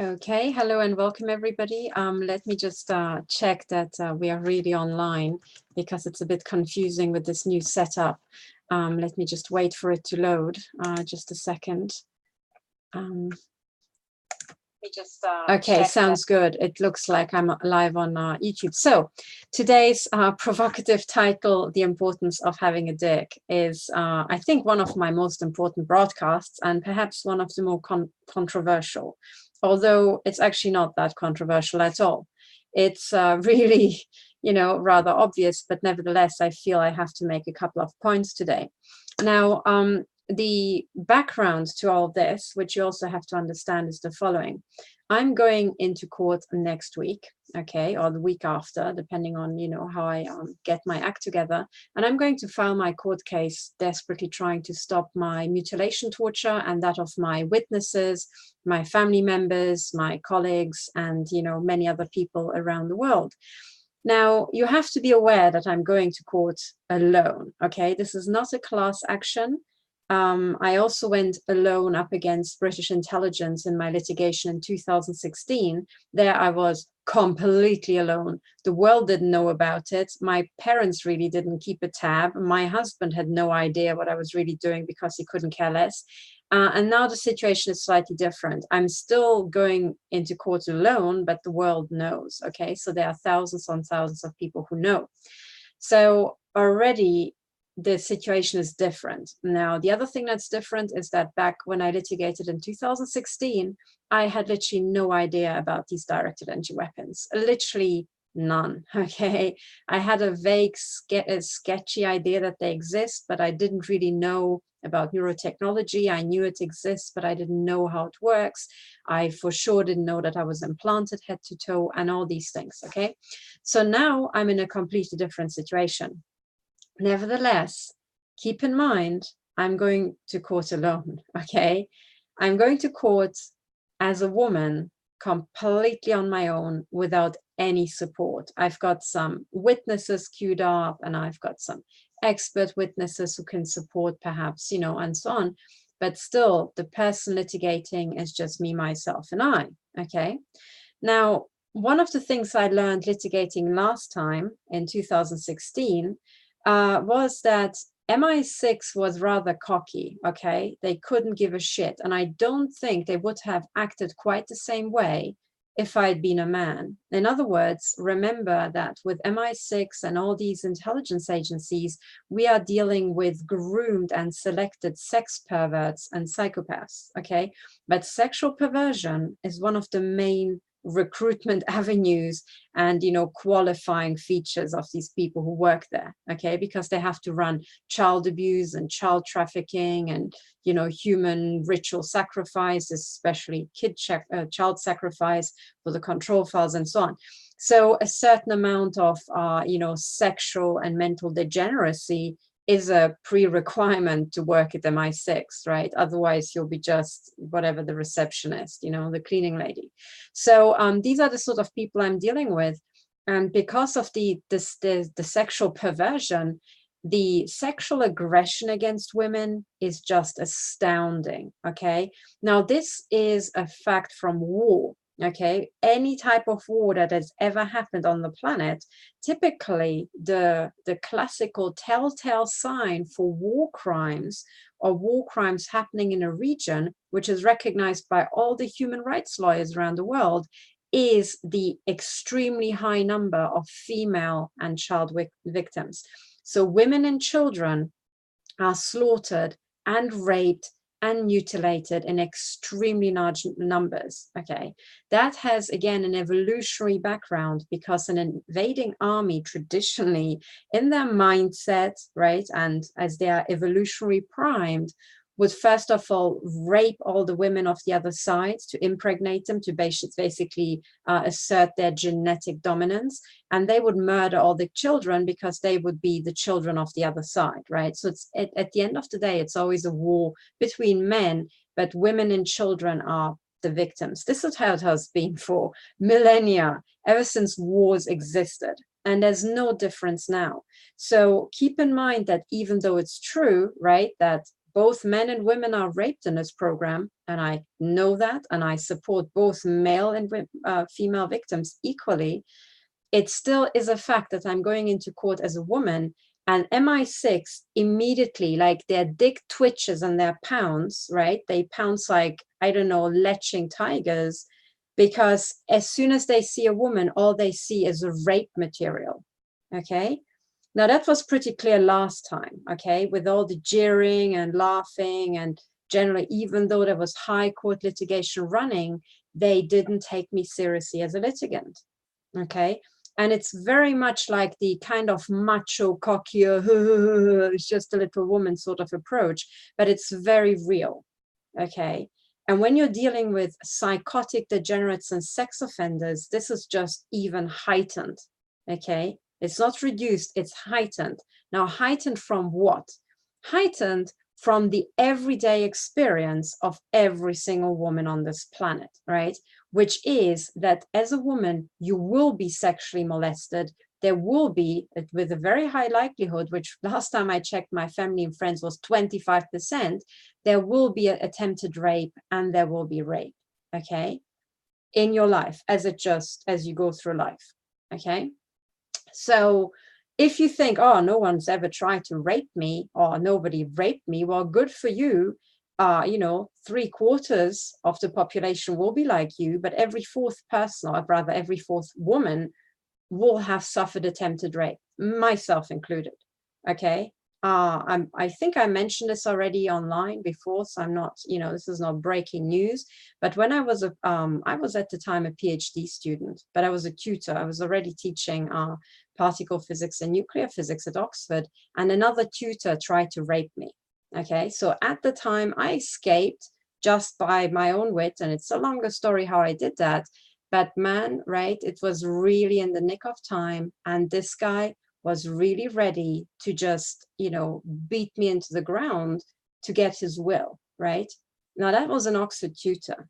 Okay, hello and welcome everybody. Let me just check that we are really online because it's a bit confusing with this new setup. Let me just wait for it to load, just a second. Okay, sounds good. It looks like I'm live on YouTube. So today's provocative title, The Importance of Having a Dick, is, I think, one of my most important broadcasts and perhaps one of the more controversial, although it's actually not that controversial at all. It's really, rather obvious, but nevertheless, I feel I have to make a couple of points today. Now, the background to all this, which you also have to understand, is the following. I'm going into court next week, okay, or the week after, depending on, how I get my act together. And I'm going to file my court case, desperately trying to stop my mutilation torture and that of my witnesses, my family members, my colleagues, and, many other people around the world. Now, you have to be aware that I'm going to court alone, okay? This is not a class action. I also went alone up against British intelligence in my litigation in 2016. There I was completely alone. The world didn't know about it. My parents really didn't keep a tab. My husband had no idea what I was really doing because he couldn't care less. And now the situation is slightly different. I'm still going into court alone, but the world knows, okay? So there are thousands on thousands of people who know. So already the situation is different. Now, the other thing that's different is that back when I litigated in 2016, I had literally no idea about these directed energy weapons, literally none, okay? I had a vague, sketchy idea that they exist, but I didn't really know about neurotechnology. I knew it exists, but I didn't know how it works. I for sure didn't know that I was implanted head to toe and all these things, okay? So now I'm in a completely different situation. Nevertheless, keep in mind, I'm going to court alone, okay? I'm going to court as a woman, completely on my own, without any support. I've got some witnesses queued up, and I've got some expert witnesses who can support perhaps, and so on. But still, the person litigating is just me, myself, and I, okay? Now, one of the things I learned litigating last time in 2016 was that MI6 was rather cocky, okay? They couldn't give a shit. And I don't think they would have acted quite the same way if I'd been a man. In other words, remember that with MI6 and all these intelligence agencies, we are dealing with groomed and selected sex perverts and psychopaths, okay? But sexual perversion is one of the main recruitment avenues and qualifying features of these people who work there, okay, because they have to run child abuse and child trafficking and human ritual sacrifice, especially child sacrifice for the control files and so on. So a certain amount of sexual and mental degeneracy is a pre-requirement to work at MI6, right? Otherwise, you'll be just whatever, the receptionist, the cleaning lady. So these are the sort of people I'm dealing with. And because of the sexual perversion, the sexual aggression against women is just astounding, okay? Now, this is a fact from war. Okay, any type of war that has ever happened on the planet, typically the classical telltale sign for war crimes or war crimes happening in a region which is recognized by all the human rights lawyers around the world is the extremely high number of female and child victims. So women and children are slaughtered and raped and mutilated in extremely large numbers, okay? That has, again, an evolutionary background because an invading army traditionally, in their mindset, right, and as they are evolutionary primed, would first of all rape all the women of the other side to impregnate them, to basically assert their genetic dominance. And they would murder all the children because they would be the children of the other side, right? So it's at the end of the day, it's always a war between men, but women and children are the victims. This is how it has been for millennia, ever since wars existed. And there's no difference now. So keep in mind that even though it's true, right, that both men and women are raped in this program, and I know that, and I support both male and female victims equally, it still is a fact that I'm going into court as a woman, and MI6 immediately, like their dick twitches and their pounce, right? They pounce like, I don't know, leching tigers, because as soon as they see a woman, all they see is a rape material, okay? Now that was pretty clear last time, okay? With all the jeering and laughing, and generally, even though there was high court litigation running, they didn't take me seriously as a litigant, okay? And it's very much like the kind of macho, cocky, it's just a little woman sort of approach, but it's very real, okay? And when you're dealing with psychotic degenerates and sex offenders, this is just even heightened, okay? It's not reduced, it's heightened. Now, heightened from what? Heightened from the everyday experience of every single woman on this planet, right? Which is that as a woman, you will be sexually molested. There will be, with a very high likelihood, which last time I checked my family and friends was 25%, there will be an attempted rape and there will be rape, okay? In your life, as you go through life, okay? So if you think, oh, no one's ever tried to rape me, or nobody raped me, well, good for you. 3/4 of the population will be like you, but every fourth person, or rather every fourth woman, will have suffered attempted rape, myself included, okay? I think I mentioned this already online before, so I'm not, this is not breaking news, but when I was I was at the time a PhD student, but I was a tutor. I was already teaching particle physics and nuclear physics at Oxford, and another tutor tried to rape me, okay? So at the time I escaped just by my own wit, and it's a longer story how I did that, but man, right, it was really in the nick of time, and this guy was really ready to just, beat me into the ground to get his will, right? Now that was an Oxford tutor,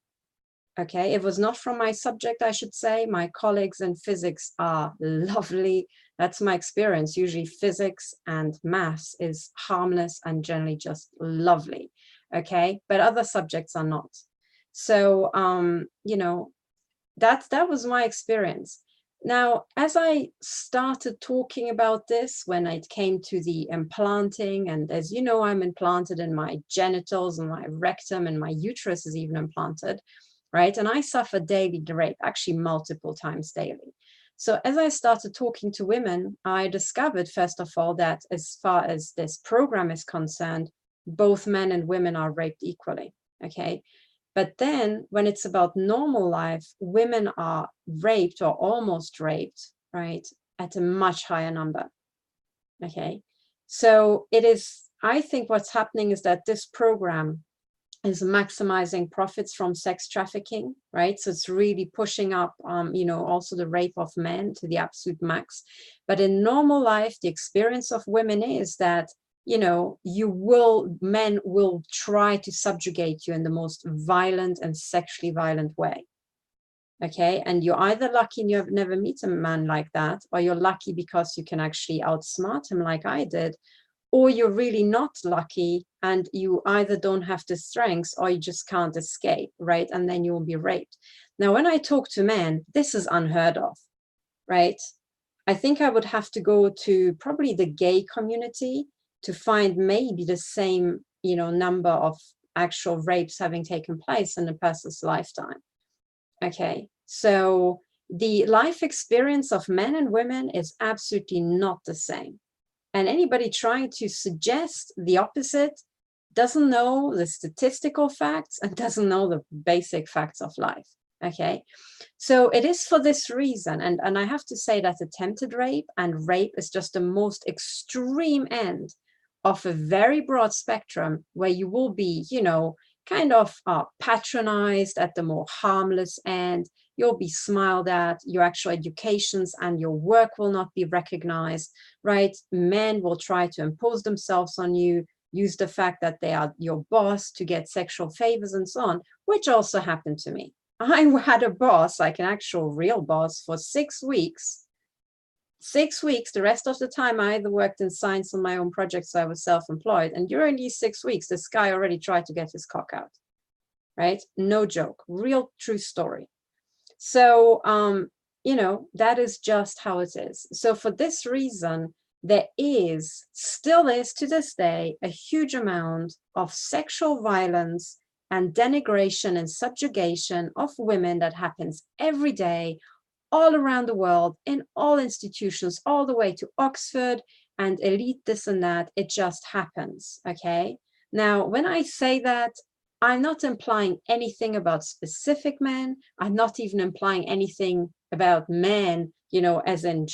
okay? It was not from my subject, I should say. My colleagues in physics are lovely. That's my experience. Usually physics and maths is harmless and generally just lovely, okay? But other subjects are not. So, that was my experience. Now, as I started talking about this, when it came to the implanting, and as you know, I'm implanted in my genitals and my rectum, and my uterus is even implanted, right? And I suffer daily rape, actually multiple times daily. So as I started talking to women, I discovered, first of all, that as far as this program is concerned, both men and women are raped equally, okay? But then when it's about normal life, women are raped or almost raped, right, at a much higher number, okay? So it is, I think what's happening is that this program is maximizing profits from sex trafficking, right? So it's really pushing up, also the rape of men to the absolute max. But in normal life, the experience of women is that men will try to subjugate you in the most violent and sexually violent way. Okay, and you're either lucky and you've never met a man like that, or you're lucky because you can actually outsmart him like I did, or you're really not lucky and you either don't have the strength or you just can't escape, right? And then you will be raped. Now, when I talk to men, this is unheard of, right? I think I would have to go to probably the gay community to find maybe the same, number of actual rapes having taken place in a person's lifetime. Okay, so the life experience of men and women is absolutely not the same. And anybody trying to suggest the opposite doesn't know the statistical facts and doesn't know the basic facts of life. Okay, so it is for this reason. And I have to say that attempted rape and rape is just the most extreme end of a very broad spectrum where you will be, kind of patronized at the more harmless end. You'll be smiled at, your actual educations and your work will not be recognized, right? Men will try to impose themselves on you, use the fact that they are your boss to get sexual favors and so on, which also happened to me. I had a boss, like an actual real boss, for 6 weeks, 6 weeks, the rest of the time I either worked in science on my own projects, so I was self-employed. And during these 6 weeks, this guy already tried to get his cock out, right? No joke, real true story. So, you know, that is just how it is. So for this reason, there still is to this day, a huge amount of sexual violence and denigration and subjugation of women that happens every day, all around the world, in all institutions, all the way to Oxford and elite this and that. It just happens, okay? Now, when I say that, I'm not implying anything about specific men. I'm not even implying anything about men, you know, as in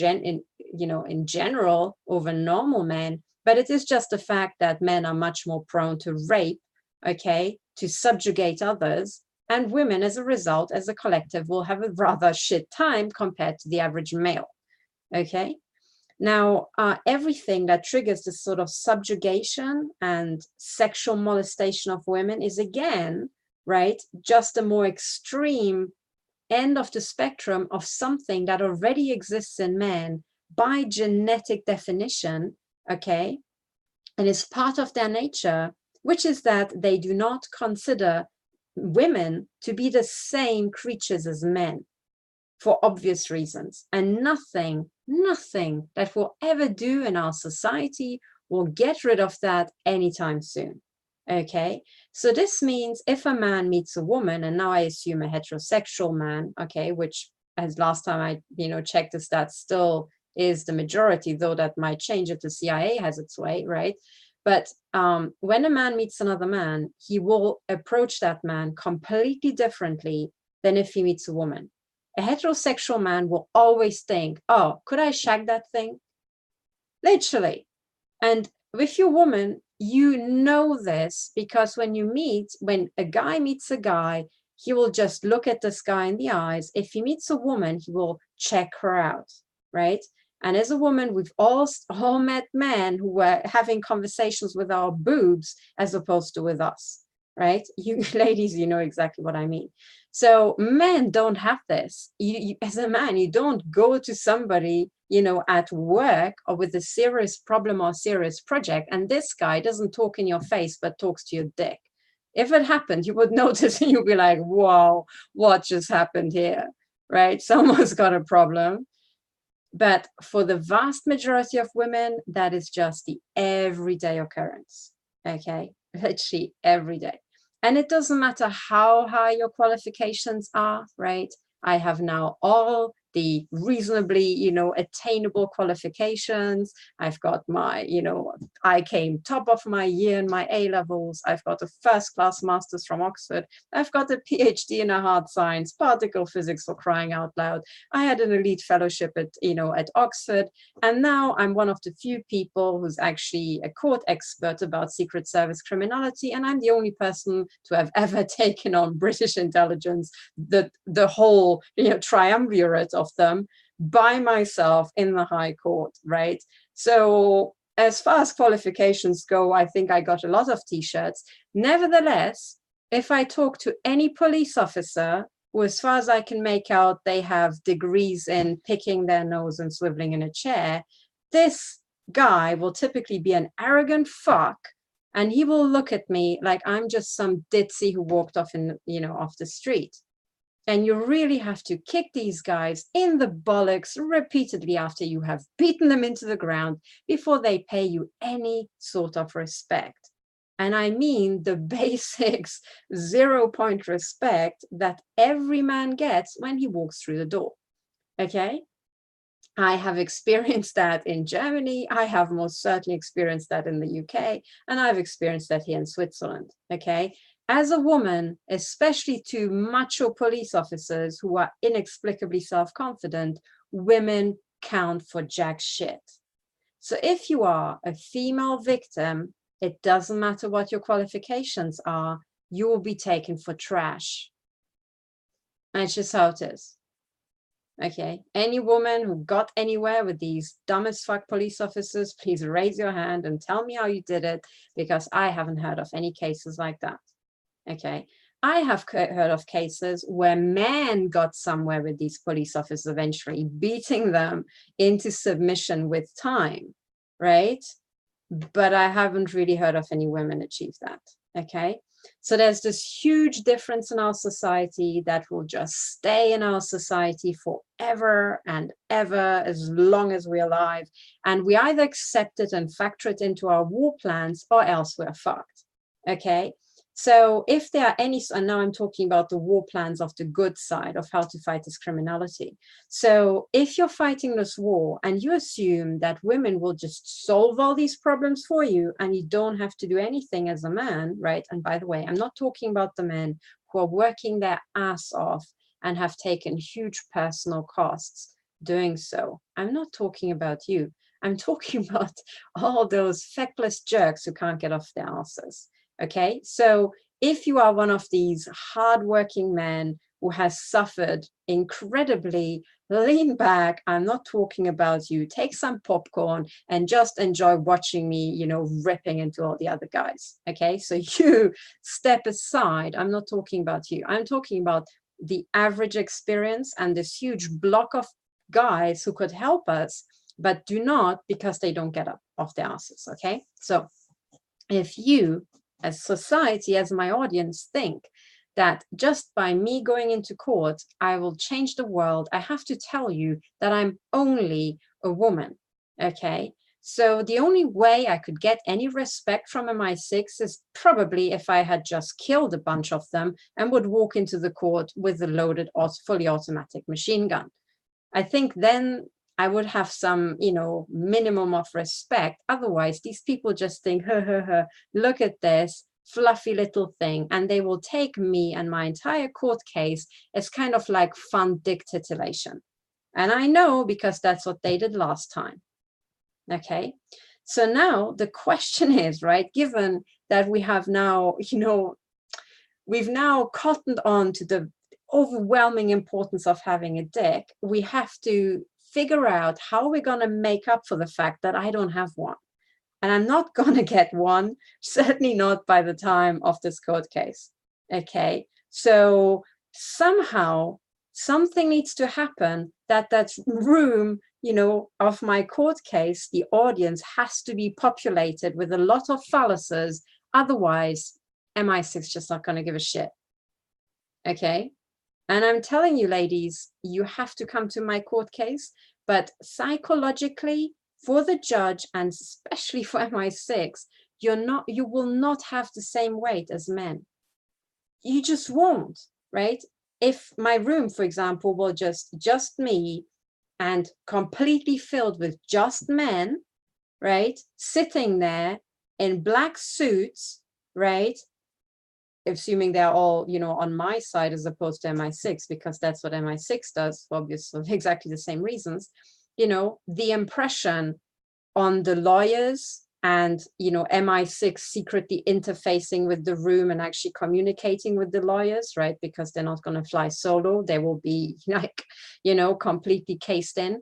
general over normal men, but it is just the fact that men are much more prone to rape, okay, to subjugate others, and women, as a result, as a collective, will have a rather shit time compared to the average male, okay? Now, everything that triggers this sort of subjugation and sexual molestation of women is, again, right, just a more extreme end of the spectrum of something that already exists in men by genetic definition, okay, and is part of their nature, which is that they do not consider women to be the same creatures as men, for obvious reasons. And nothing that we'll ever do in our society will get rid of that anytime soon. Okay, so this means if a man meets a woman, and now I assume a heterosexual man, okay, which as last time I, you know, checked this, that still is the majority, though that might change if the CIA has its way, right? But when a man meets another man, he will approach that man completely differently than if he meets a woman. A heterosexual man will always think, oh, could I shag that thing? Literally. And with your woman, you know this because when a guy meets a guy, he will just look at this guy in the eyes. If he meets a woman, he will check her out, right? And as a woman, we've all met men who were having conversations with our boobs as opposed to with us, right? You ladies, you know exactly what I mean. So men don't have this. You, as a man, you don't go to somebody, you know, at work or with a serious problem or serious project, and this guy doesn't talk in your face, but talks to your dick. If it happened, you would notice and you'd be like, wow, what just happened here, right? Someone's got a problem. But for the vast majority of women, that is just the everyday occurrence, okay? Literally every day. And it doesn't matter how high your qualifications are, right? I have now all the reasonably, you know, attainable qualifications. I've got my, you know, I came top of my year in my A levels. I've got a first-class master's from Oxford. I've got a PhD in a hard science, particle physics, for crying out loud. I had an elite fellowship at, you know, at Oxford. And now I'm one of the few people who's actually a court expert about Secret Service criminality. And I'm the only person to have ever taken on British intelligence, the whole, you know, triumvirate of them by myself in the High Court, right? So as far as qualifications go, I think I got a lot of t-shirts. Nevertheless, if I talk to any police officer who, as far as I can make out, they have degrees in picking their nose and swiveling in a chair, this guy will typically be an arrogant fuck, and he will look at me like I'm just some ditzy who walked off in, you know, off the street. And you really have to kick these guys in the bollocks repeatedly after you have beaten them into the ground before they pay you any sort of respect. And I mean the basics 0-point respect that every man gets when he walks through the door. Okay? I have experienced that in Germany. I have most certainly experienced that in the UK, and I've experienced that here in Switzerland. Okay? As a woman, especially to macho police officers who are inexplicably self-confident, women count for jack shit. So if you are a female victim, it doesn't matter what your qualifications are, you will be taken for trash. And it's just how it is. Okay, any woman who got anywhere with these dumb as fuck police officers, please raise your hand and tell me how you did it, because I haven't heard of any cases like that. Okay, I have heard of cases where men got somewhere with these police officers eventually, beating them into submission with time, right? But I haven't really heard of any women achieve that, okay? So there's this huge difference in our society that will just stay in our society forever and ever, as long as we're alive. And we either accept it and factor it into our war plans, or else we're fucked, okay? So if there are any, and now I'm talking about the war plans of the good side of how to fight this criminality. So if you're fighting this war and you assume that women will just solve all these problems for you and you don't have to do anything as a man, right? And by the way, I'm not talking about the men who are working their ass off and have taken huge personal costs doing so. I'm not talking about you. I'm talking about all those feckless jerks who can't get off their asses. Okay, so if you are one of these hardworking men who has suffered incredibly, lean back. I'm not talking about you. Take some popcorn and just enjoy watching me, you know, ripping into all the other guys. Okay, so you step aside. I'm not talking about you. I'm talking about the average experience and this huge block of guys who could help us, but do not because they don't get up off their asses. Okay, so if you as society, as my audience, think that just by me going into court, I will change the world, I have to tell you that I'm only a woman, okay? So the only way I could get any respect from MI6 is probably if I had just killed a bunch of them and would walk into the court with a loaded, fully automatic machine gun. I think then I would have some, you know, minimum of respect. Otherwise, these people just think, look at this fluffy little thing. And they will take me and my entire court case as kind of like fun dick titillation. And I know because that's what they did last time. Okay. So now the question is, right, given that we have now, you know, we've now cottoned on to the overwhelming importance of having a dick, we have to figure out how we're going to make up for the fact that I don't have one. And I'm not going to get one, certainly not by the time of this court case. Okay, so somehow something needs to happen that room, you know, of my court case, the audience has to be populated with a lot of phalluses. Otherwise, MI6 just not going to give a shit. Okay. And I'm telling you, ladies, you have to come to my court case, but psychologically, for the judge and especially for MI6, you will not have the same weight as men. You just won't, right? If my room, for example, will just me and completely filled with just men, right? Sitting there in black suits, right? Assuming they're all, you know, on my side as opposed to MI6, because that's what MI6 does, for obviously exactly the same reasons, you know, the impression on the lawyers and, you know, MI6 secretly interfacing with the room and actually communicating with the lawyers, right? Because they're not going to fly solo. They will be like, you know, completely cased in.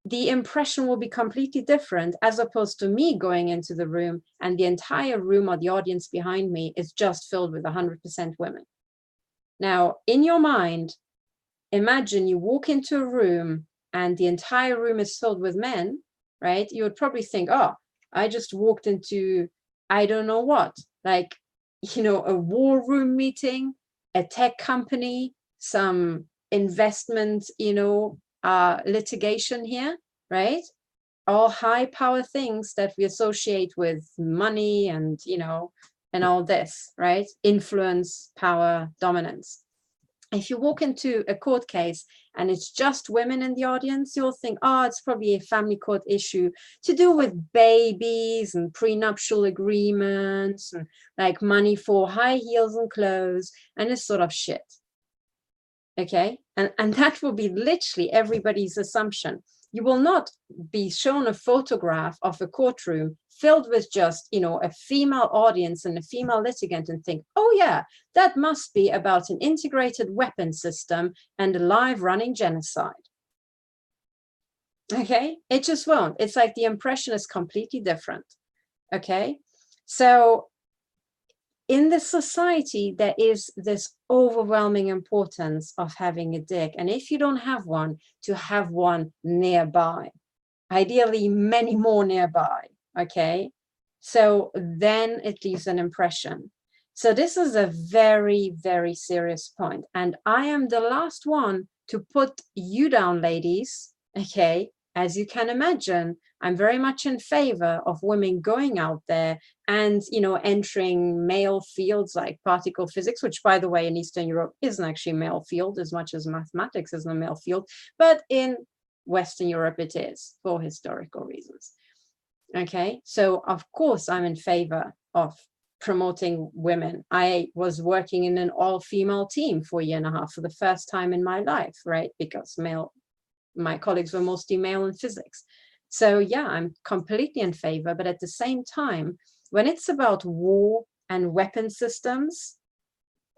The impression will be completely different as opposed to me going into the room and the entire room or the audience behind me is just filled with 100% women. Now, in your mind, imagine you walk into a room and the entire room is filled with men, right? You would probably think, oh, I just walked into, I don't know what, like, you know, a war room meeting, a tech company, some investment, you know, litigation here, right? All high power things that we associate with money and, you know, and all this, right? Influence, power, dominance. If you walk into a court case and it's just women in the audience, you'll think, oh, it's probably a family court issue to do with babies and prenuptial agreements and like money for high heels and clothes and this sort of shit. Okay, and that will be literally everybody's assumption. You will not be shown a photograph of a courtroom filled with just, you know, a female audience and a female litigant and think, oh yeah, that must be about an integrated weapon system and a live running genocide. Okay, it just won't. It's like the impression is completely different. Okay, so in this society, there is this overwhelming importance of having a dick. And if you don't have one, to have one nearby, ideally many more nearby, okay? So then it leaves an impression. So this is a very, very serious point. And I am the last one to put you down, ladies, okay? As you can imagine, I'm very much in favor of women going out there and, you know, entering male fields like particle physics, which, by the way, in Eastern Europe isn't actually a male field as much as mathematics isn't a male field, but in Western Europe it is for historical reasons. Okay, so of course I'm in favor of promoting women. I was working in an all-female team for a year and a half for the first time in my life, right? Because my colleagues were mostly male in physics. So yeah, I'm completely in favor, but at the same time, when it's about war and weapon systems,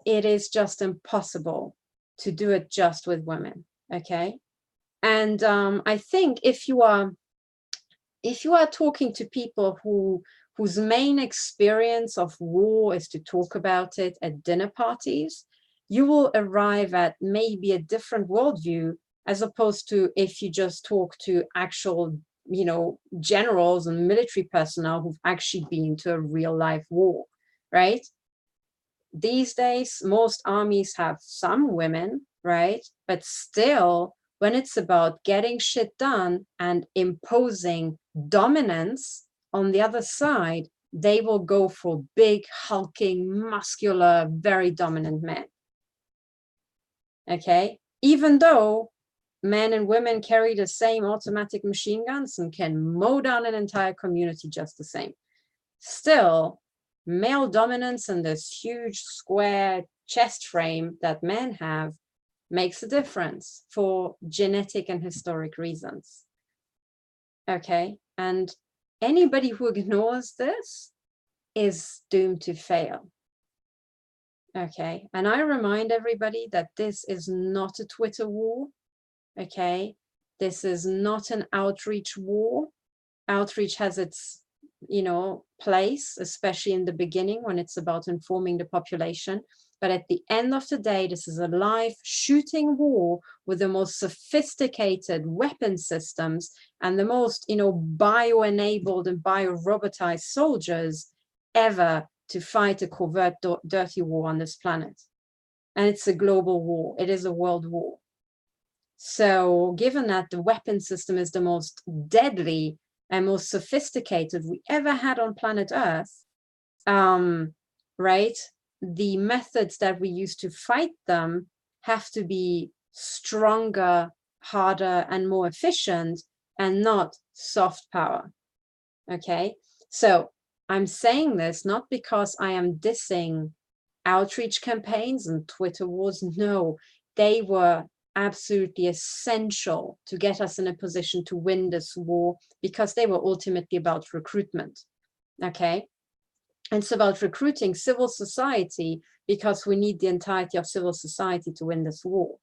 it is just impossible to do it just with women, okay? And I think if you are talking to people whose main experience of war is to talk about it at dinner parties, you will arrive at maybe a different worldview, as opposed to if you just talk to actual, you know, generals and military personnel who've actually been to a real life war, right? These days, most armies have some women, right? But still, when it's about getting shit done and imposing dominance on the other side, they will go for big, hulking, muscular, very dominant men. Okay? Even though men and women carry the same automatic machine guns and can mow down an entire community just the same. Still, male dominance and this huge square chest frame that men have makes a difference for genetic and historic reasons. Okay, and anybody who ignores this is doomed to fail. Okay, and I remind everybody that this is not a Twitter war. Okay, this is not an outreach war. Outreach has its, you know, place, especially in the beginning when it's about informing the population. But at the end of the day, this is a live shooting war with the most sophisticated weapon systems and the most, you know, bio-enabled and bio-robotized soldiers ever to fight a covert, dirty war on this planet. And it's a global war. It is a world war. So given that the weapon system is the most deadly and most sophisticated we ever had on planet Earth, right? The methods that we use to fight them have to be stronger, harder, and more efficient, and not soft power. Okay, so I'm saying this not because I am dissing outreach campaigns and Twitter wars. No, they were absolutely essential to get us in a position to win this war, because they were ultimately about recruitment. Okay, and it's about recruiting civil society, because we need the entirety of civil society to win this war,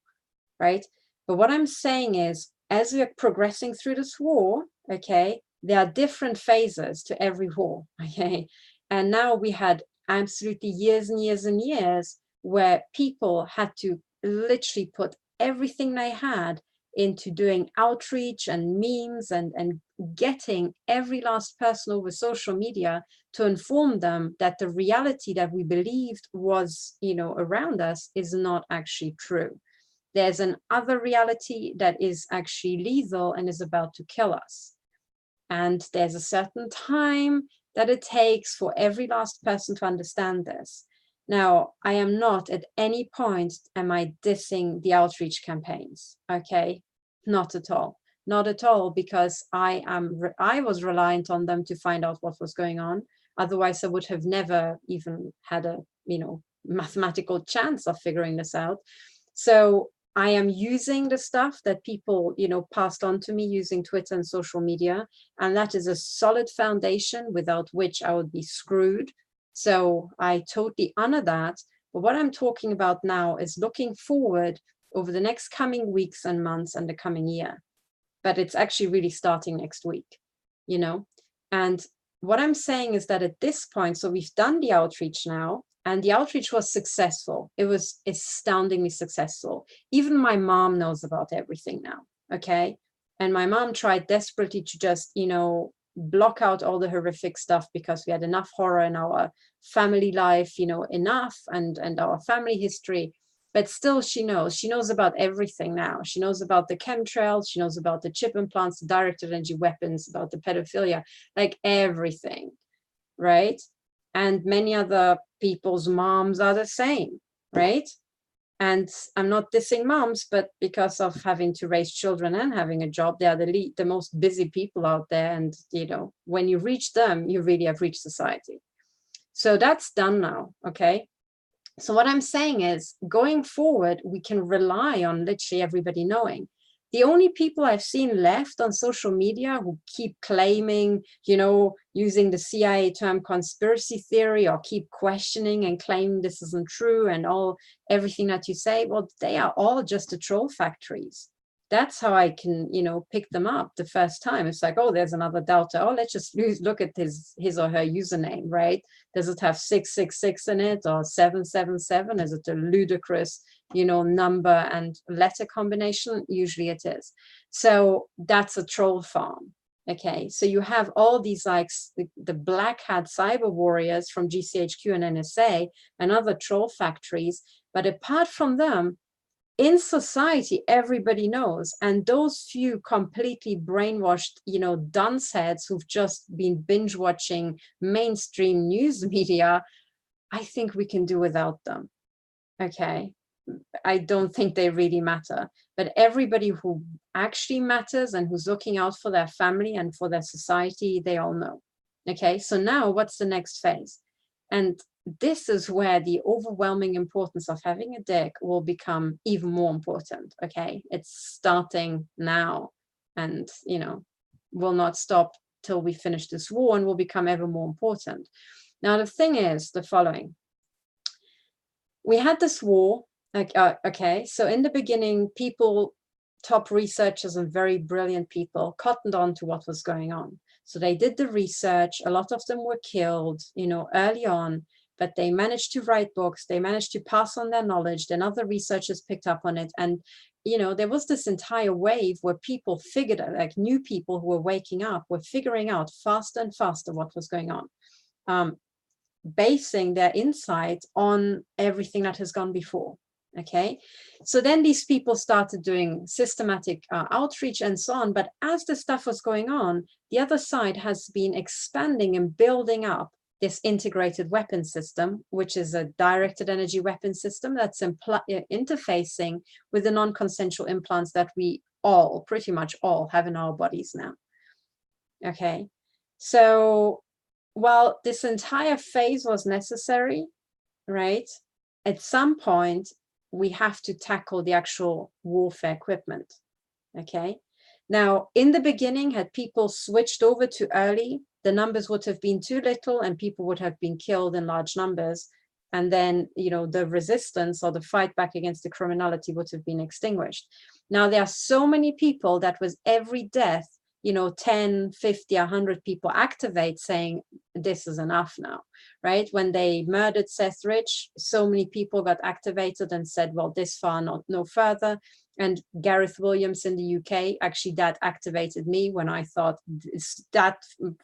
right? But what I'm saying is, as we are progressing through this war, okay, there are different phases to every war, okay? And now we had absolutely years and years and years where people had to literally put everything they had into doing outreach and memes and getting every last person over social media to inform them that the reality that we believed was, you know, around us is not actually true. There's an other reality that is actually lethal and is about to kill us. And there's a certain time that it takes for every last person to understand this. Now, I am not at any point am I dissing the outreach campaigns, okay? Not at all. Not at all, because I was reliant on them to find out what was going on. Otherwise, I would have never even had a, you know, mathematical chance of figuring this out. So I am using the stuff that people, you know, passed on to me using Twitter and social media. And that is a solid foundation without which I would be screwed. So I totally honor that. But what I'm talking about now is looking forward over the next coming weeks and months and the coming year. But it's actually really starting next week, you know. And what I'm saying is that at this point, so we've done the outreach now, And the outreach was successful. It was astoundingly successful. Even my mom knows about everything now, okay? And my mom tried desperately to just, block out all the horrific stuff, because we had enough horror in our family life, enough, and our family history. But still, she knows about everything now. She knows about the chemtrails, she knows about the chip implants, the directed energy weapons, about the pedophilia, like everything, right? And many other people's moms are the same, right? And I'm not dissing moms, but because of having to raise children and having a job, they are the most busy people out there. And, when you reach them, you really have reached society. So that's done now, okay? So what I'm saying is, going forward, we can rely on literally everybody knowing. The only people I've seen left on social media who keep claiming, using the CIA term conspiracy theory, or keep questioning and claiming this isn't true and everything that you say, well, they are all just the troll factories. That's how I can, pick them up the first time. It's like, oh, there's another doubter. Oh, let's just look at his or her username, right? Does it have 666 in it, or 777? Is it a ludicrous, number and letter combination? Usually it is. So that's a troll farm. Okay, so you have all these, like, the black hat cyber warriors from GCHQ and NSA and other troll factories. But apart from them, in society, everybody knows. And those few completely brainwashed, dunce heads who've just been binge watching mainstream news media, I think we can do without them. Okay. I don't think they really matter, but everybody who actually matters and who's looking out for their family and for their society, they all know. Okay. So now what's the next phase? And this is where the overwhelming importance of having a deck will become even more important. Okay. It's starting now, and, will not stop till we finish this war, and will become ever more important. Now, the thing is the following. We had this war. Okay, so in the beginning, top researchers and very brilliant people cottoned on to what was going on. So they did the research. A lot of them were killed, early on, but they managed to write books. They managed to pass on their knowledge. Then other researchers picked up on it. And, there was this entire wave where people figured out, like new people who were waking up, were figuring out faster and faster what was going on, basing their insight on everything that has gone before. Okay, so then these people started doing systematic outreach and so on. But as the stuff was going on, the other side has been expanding and building up this integrated weapon system, which is a directed energy weapon system that's interfacing with the non-consensual implants that we pretty much all have in our bodies now. Okay, so while this entire phase was necessary, right, at some point, we have to tackle the actual warfare equipment. Okay. Now, in the beginning, had people switched over too early, the numbers would have been too little and people would have been killed in large numbers. And then, the resistance or the fight back against the criminality would have been extinguished. Now, there are so many people that with every death, 10, 50, 100 people activate saying, this is enough now, right? When they murdered Seth Rich, so many people got activated and said, well, this far, no further. And Gareth Williams in the UK, actually that activated me when I thought it's that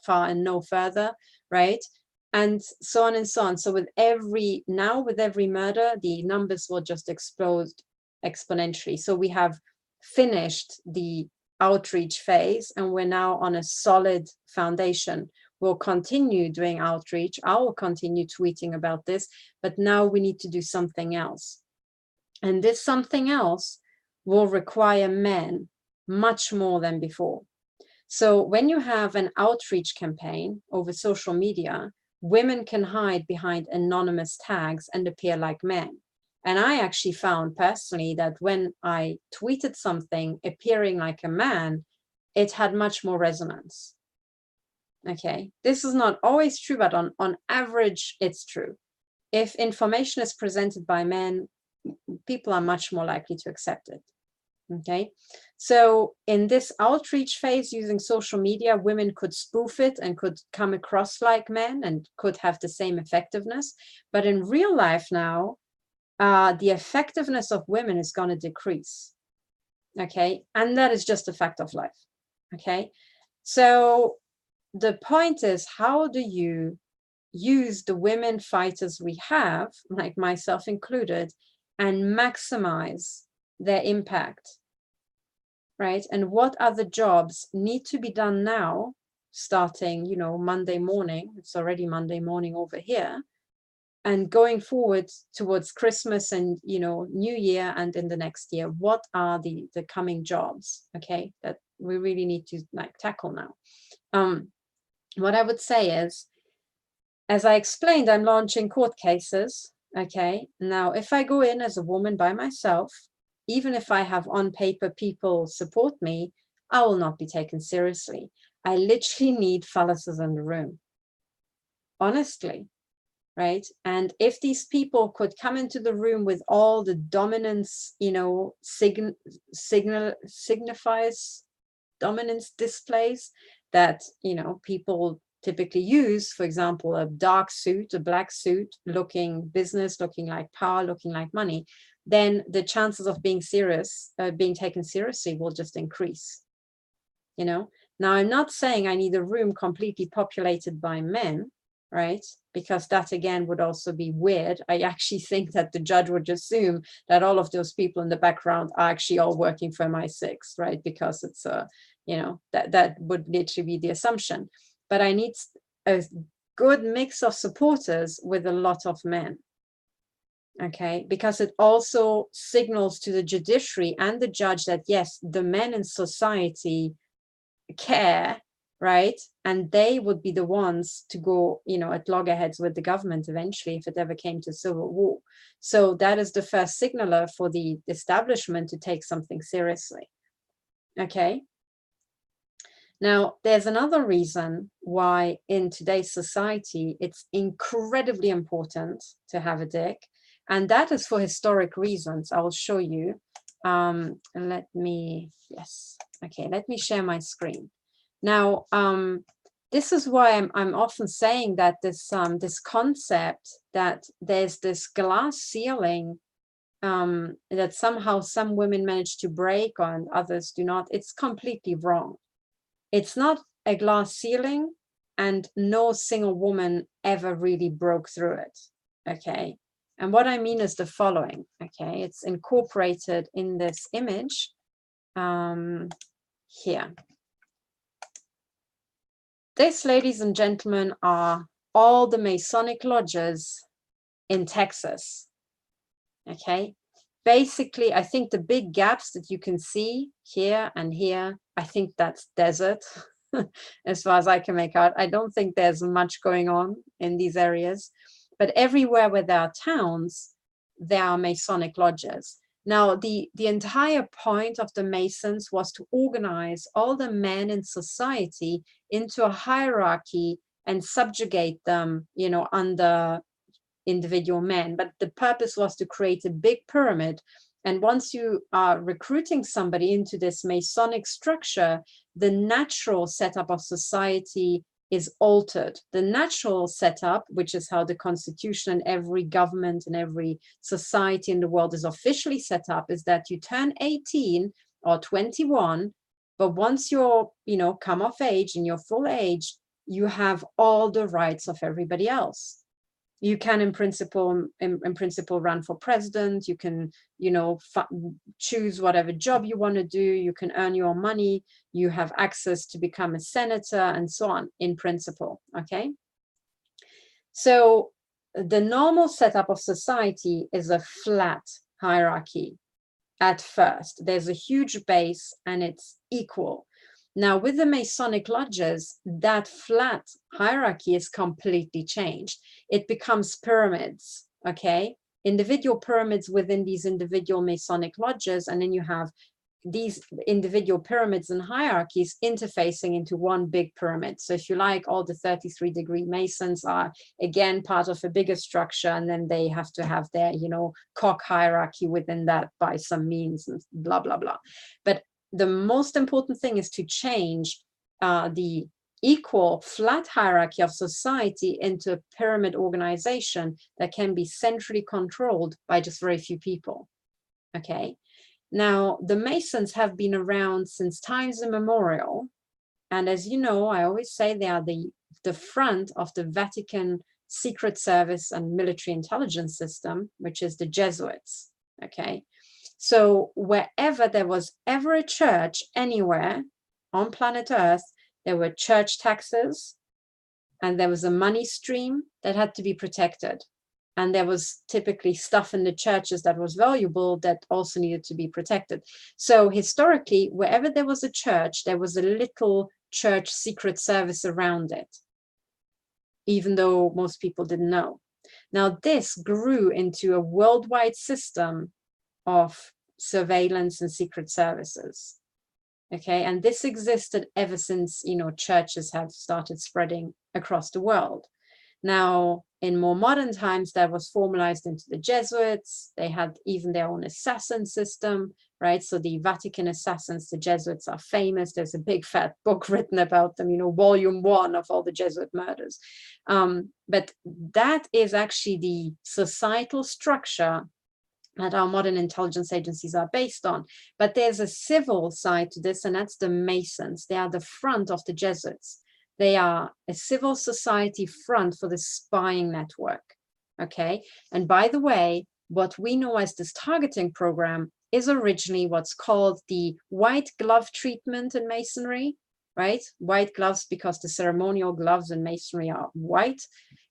far and no further, right? And so on and so on. So with every murder, the numbers will just explode exponentially. So we have finished the outreach phase and we're now on a solid foundation. We'll continue doing outreach. I will continue tweeting about this, but now we need to do something else. And this something else will require men much more than before. So when you have an outreach campaign over social media, women can hide behind anonymous tags and appear like men. And I actually found personally that when I tweeted something appearing like a man, it had much more resonance. Okay, this is not always true, but on average, it's true. If information is presented by men, people are much more likely to accept it. Okay, so in this outreach phase using social media, women could spoof it and could come across like men and could have the same effectiveness. But in real life now, the effectiveness of women is going to decrease. Okay, and that is just a fact of life. Okay, so the point is, how do you use the women fighters we have, like myself included, and maximize their impact, right? And what other jobs need to be done now, starting, you know, Monday morning? It's already Monday morning over here, and going forward towards Christmas and, you know, New Year and in the next year. What are the coming jobs, okay, that we really need to like tackle now? What I would say is, as I explained, I'm launching court cases. Okay, now if I go in as a woman by myself, even if I have on paper people support me, I will not be taken seriously. I literally need phalluses in the room, honestly, right? And if these people could come into the room with all the dominance, you know, signifies dominance displays that, you know, people typically use, for example, a dark suit, a black suit, looking business, looking like power, looking like money, then the chances of being serious, being taken seriously will just increase, you know? Now, I'm not saying I need a room completely populated by men, right? Because that, again, would also be weird. I actually think that the judge would assume that all of those people in the background are actually all working for MI6, right? Because it's a, you know, that would literally be the assumption. But I need a good mix of supporters with a lot of men, okay? Because it also signals to the judiciary and the judge that, yes, the men in society care, right? And they would be the ones to go, you know, at loggerheads with the government eventually if it ever came to civil war. So that is the first signaler for the establishment to take something seriously, okay? Now, there's another reason why in today's society, it's incredibly important to have a dick, and that is for historic reasons. I will show you. Let me share my screen. Now, this is why I'm often saying that this concept that there's this glass ceiling that somehow some women manage to break and others do not, it's completely wrong. It's not a glass ceiling, and no single woman ever really broke through it, okay? And what I mean is the following, okay? It's incorporated in this image here. This, ladies and gentlemen, are all the Masonic lodges in Texas, okay? Basically, I think the big gaps that you can see here and here, I think that's desert, as far as I can make out. I don't think there's much going on in these areas, but everywhere where there are towns, there are Masonic lodges. Now, the entire point of the Masons was to organize all the men in society into a hierarchy and subjugate them, you know, under individual men. But the purpose was to create a big pyramid. And once you are recruiting somebody into this Masonic structure, the natural setup of society is altered. The natural setup, which is how the Constitution and every government and every society in the world is officially set up, is that you turn 18 or 21, but once you're, you know, come of age and you're full age, you have all the rights of everybody else. You can, in principle, run for president. You can, you know, choose whatever job you want to do. You can earn your money. You have access to become a senator and so on, in principle, okay? So the normal setup of society is a flat hierarchy at first. There's a huge base and it's equal. Now, with the Masonic lodges, that flat hierarchy is completely changed. It becomes pyramids, okay? Individual pyramids within these individual Masonic lodges, and then you have these individual pyramids and hierarchies interfacing into one big pyramid. So if you like, all the 33-degree Masons are again part of a bigger structure, and then they have to have their, you know, cock hierarchy within that by some means, and blah, blah, blah. But the most important thing is to change the equal flat hierarchy of society into a pyramid organization that can be centrally controlled by just very few people. Okay. Now, the Masons have been around since times immemorial. And as you know, I always say they are the front of the Vatican Secret Service and military intelligence system, which is the Jesuits. Okay. So wherever there was ever a church anywhere on planet Earth, there were church taxes, and there was a money stream that had to be protected. And there was typically stuff in the churches that was valuable that also needed to be protected. So historically, wherever there was a church, there was a little church secret service around it, even though most people didn't know. Now, this grew into a worldwide system of surveillance and secret services. Okay, and this existed ever since, you know, churches have started spreading across the world. Now, in more modern times, that was formalized into the Jesuits. They had even their own assassin system, right? So the Vatican assassins, the Jesuits, are famous. There's a big fat book written about them, you know, volume 1 of all the Jesuit murders. But that is actually the societal structure that our modern intelligence agencies are based on. But there's a civil side to this, and that's the Masons. They are the front of the Jesuits. They are a civil society front for the spying network, okay? And by the way, what we know as this targeting program is originally what's called the white glove treatment in Masonry, right? White gloves because the ceremonial gloves in Masonry are white,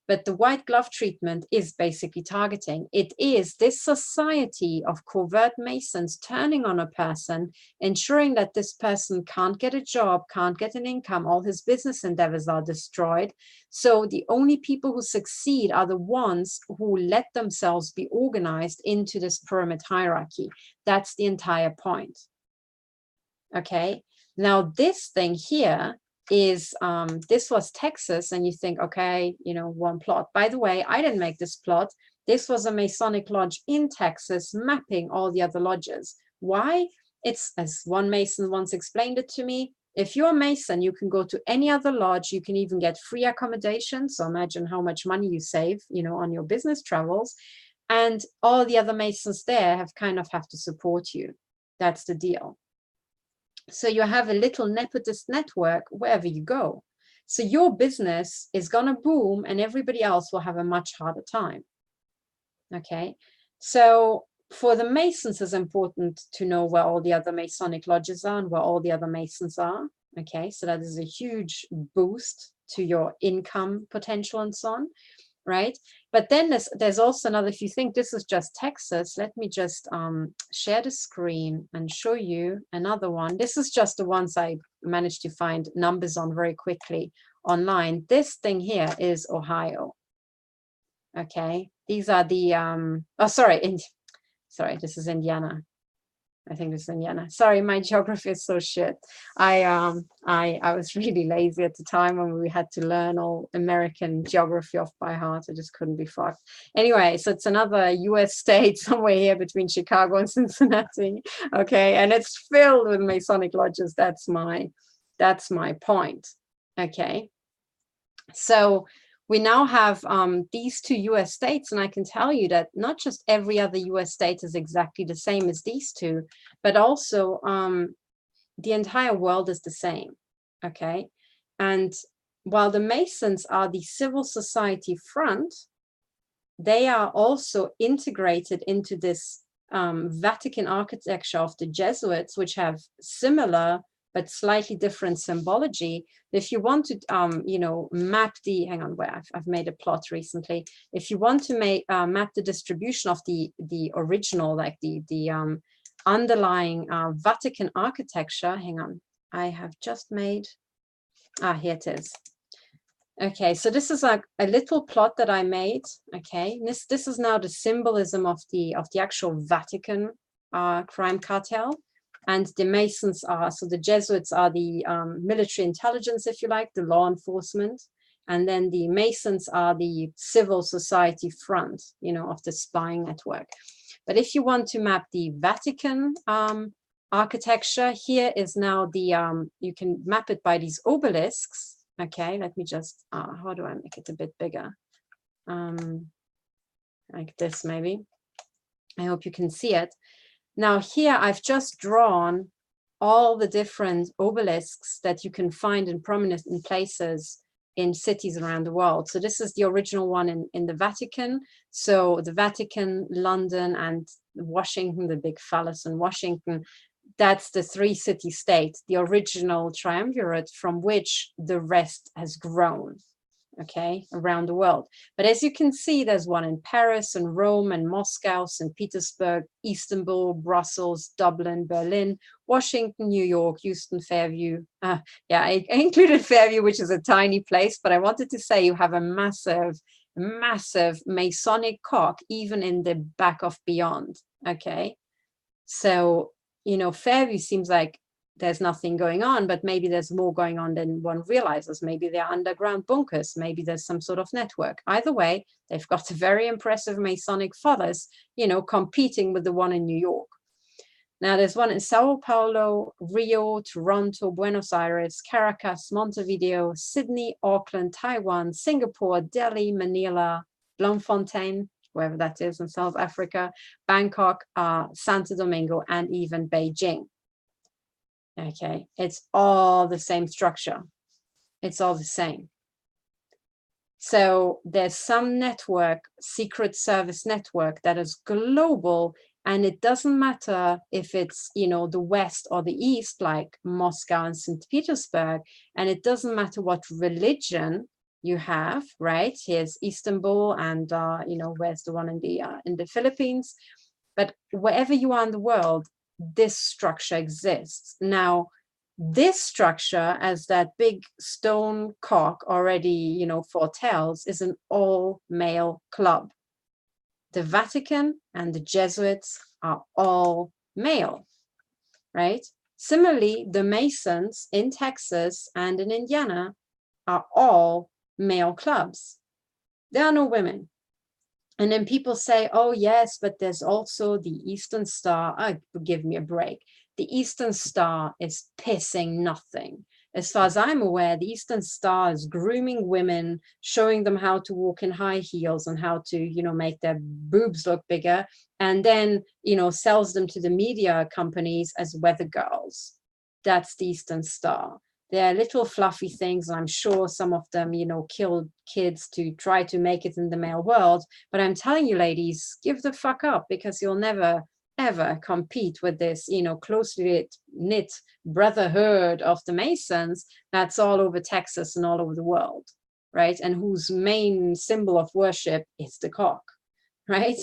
but the white glove treatment is basically targeting. It is this society of covert Masons turning on a person, ensuring that this person can't get a job, can't get an income, all his business endeavors are destroyed. So the only people who succeed are the ones who let themselves be organized into this pyramid hierarchy. That's the entire point. Okay, now this thing here is this was Texas, and you think, okay, you know, one plot. By the way, I didn't make this plot. This was a Masonic lodge in Texas mapping all the other lodges. Why? It's, as one Mason once explained it to me, if you're a Mason, you can go to any other lodge, you can even get free accommodation. So imagine how much money you save, you know, on your business travels. And all the other Masons there have to support you. That's the deal. So you have a little nepotist network wherever you go. So your business is going to boom and everybody else will have a much harder time. Okay. So for the Masons, it's important to know where all the other Masonic lodges are and where all the other Masons are. Okay. So that is a huge boost to your income potential and so on. Right. But then there's also another, if you think this is just Texas, let me just share the screen and show you another one. This is just the ones I managed to find numbers on very quickly online. This thing here is Ohio. Okay. These are the, this is Indiana. I think it's Indiana. Sorry, my geography is so shit. I was really lazy at the time when we had to learn all American geography off by heart. I just couldn't be fucked. Anyway, so it's another US state somewhere here between Chicago and Cincinnati. Okay, and it's filled with Masonic lodges. That's my point. Okay, so we now have these two US states, and I can tell you that not just every other US state is exactly the same as these two, but also the entire world is the same, okay? And while the Masons are the civil society front, they are also integrated into this Vatican architecture of the Jesuits, which have similar but slightly different symbology. If you want to, you know, map the, hang on, where I've made a plot recently. If you want to map the distribution of the original, like the underlying Vatican architecture, hang on, I have just made, here it is. Okay, so this is a little plot that I made. Okay, this is now the symbolism of the actual Vatican crime cartel. And the Masons are, so the Jesuits are the military intelligence, if you like, the law enforcement. And then the Masons are the civil society front, you know, of the spying network. But if you want to map the Vatican architecture, here is now the, you can map it by these obelisks. Okay, let me just, how do I make it a bit bigger? Like this, maybe. I hope you can see it. Now here I've just drawn all the different obelisks that you can find in prominent places in cities around the world. So this is the original one in the Vatican. So the Vatican, London, and Washington, the big phallus in Washington, that's the three city state, the original triumvirate from which the rest has grown, okay, around the world. But as you can see, there's one in Paris and Rome and Moscow, St. Petersburg, Istanbul, Brussels, Dublin, Berlin, Washington, New York, Houston, Fairview. Yeah, I included Fairview, which is a tiny place, but I wanted to say you have a massive, massive Masonic cock, even in the back of Beyond, okay? So, you know, Fairview seems like there's nothing going on, but maybe there's more going on than one realizes. Maybe they're underground bunkers. Maybe there's some sort of network. Either way, they've got a very impressive Masonic phallus, you know, competing with the one in New York. Now, there's one in Sao Paulo, Rio, Toronto, Buenos Aires, Caracas, Montevideo, Sydney, Auckland, Taiwan, Singapore, Delhi, Manila, Bloemfontein, wherever that is in South Africa, Bangkok, Santo Domingo, and even Beijing. Okay, it's all the same structure. It's all the same. So there's some network, secret service network, that is global, and it doesn't matter if it's, you know, the West or the East, like Moscow and St. Petersburg, and it doesn't matter what religion you have, right? Here's Istanbul, and you know, where's the one in the Philippines? But wherever you are in the world, this structure exists. Now, this structure, as that big stone cock already, you know, foretells, is an all-male club. The Vatican and the Jesuits are all male, right? Similarly, the Masons in Texas and in Indiana are all male clubs. There are no women. And then people say, oh, yes, but there's also the Eastern Star. Oh, give me a break. The Eastern Star is pissing nothing. As far as I'm aware, the Eastern Star is grooming women, showing them how to walk in high heels and how to, you know, make their boobs look bigger, and then, you know, sells them to the media companies as weather girls. That's the Eastern Star. They're little fluffy things, and I'm sure some of them, you know, killed kids to try to make it in the male world. But I'm telling you, ladies, give the fuck up, because you'll never, ever compete with this, you know, closely knit brotherhood of the Masons that's all over Texas and all over the world, right? And whose main symbol of worship is the cock, right?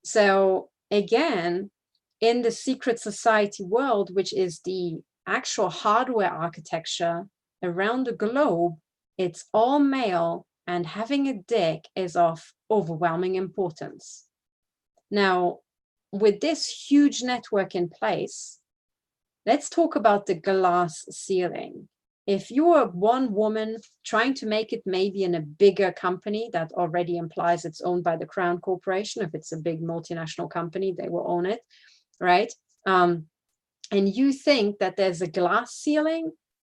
So again, in the secret society world, which is the actual hardware architecture around the globe, it's all male, and having a dick is of overwhelming importance. Now, with this huge network in place, let's talk about the glass ceiling. If you are one woman trying to make it maybe in a bigger company, that already implies it's owned by the Crown Corporation. If it's a big multinational company, they will own it, right? And you think that there's a glass ceiling?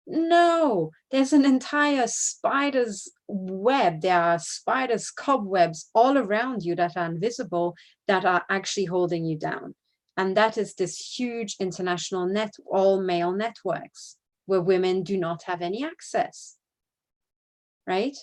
No, there's an entire spider's web. There are spiders' cobwebs all around you that are invisible, that are actually holding you down. And that is this huge international all-male networks where women do not have any access, right?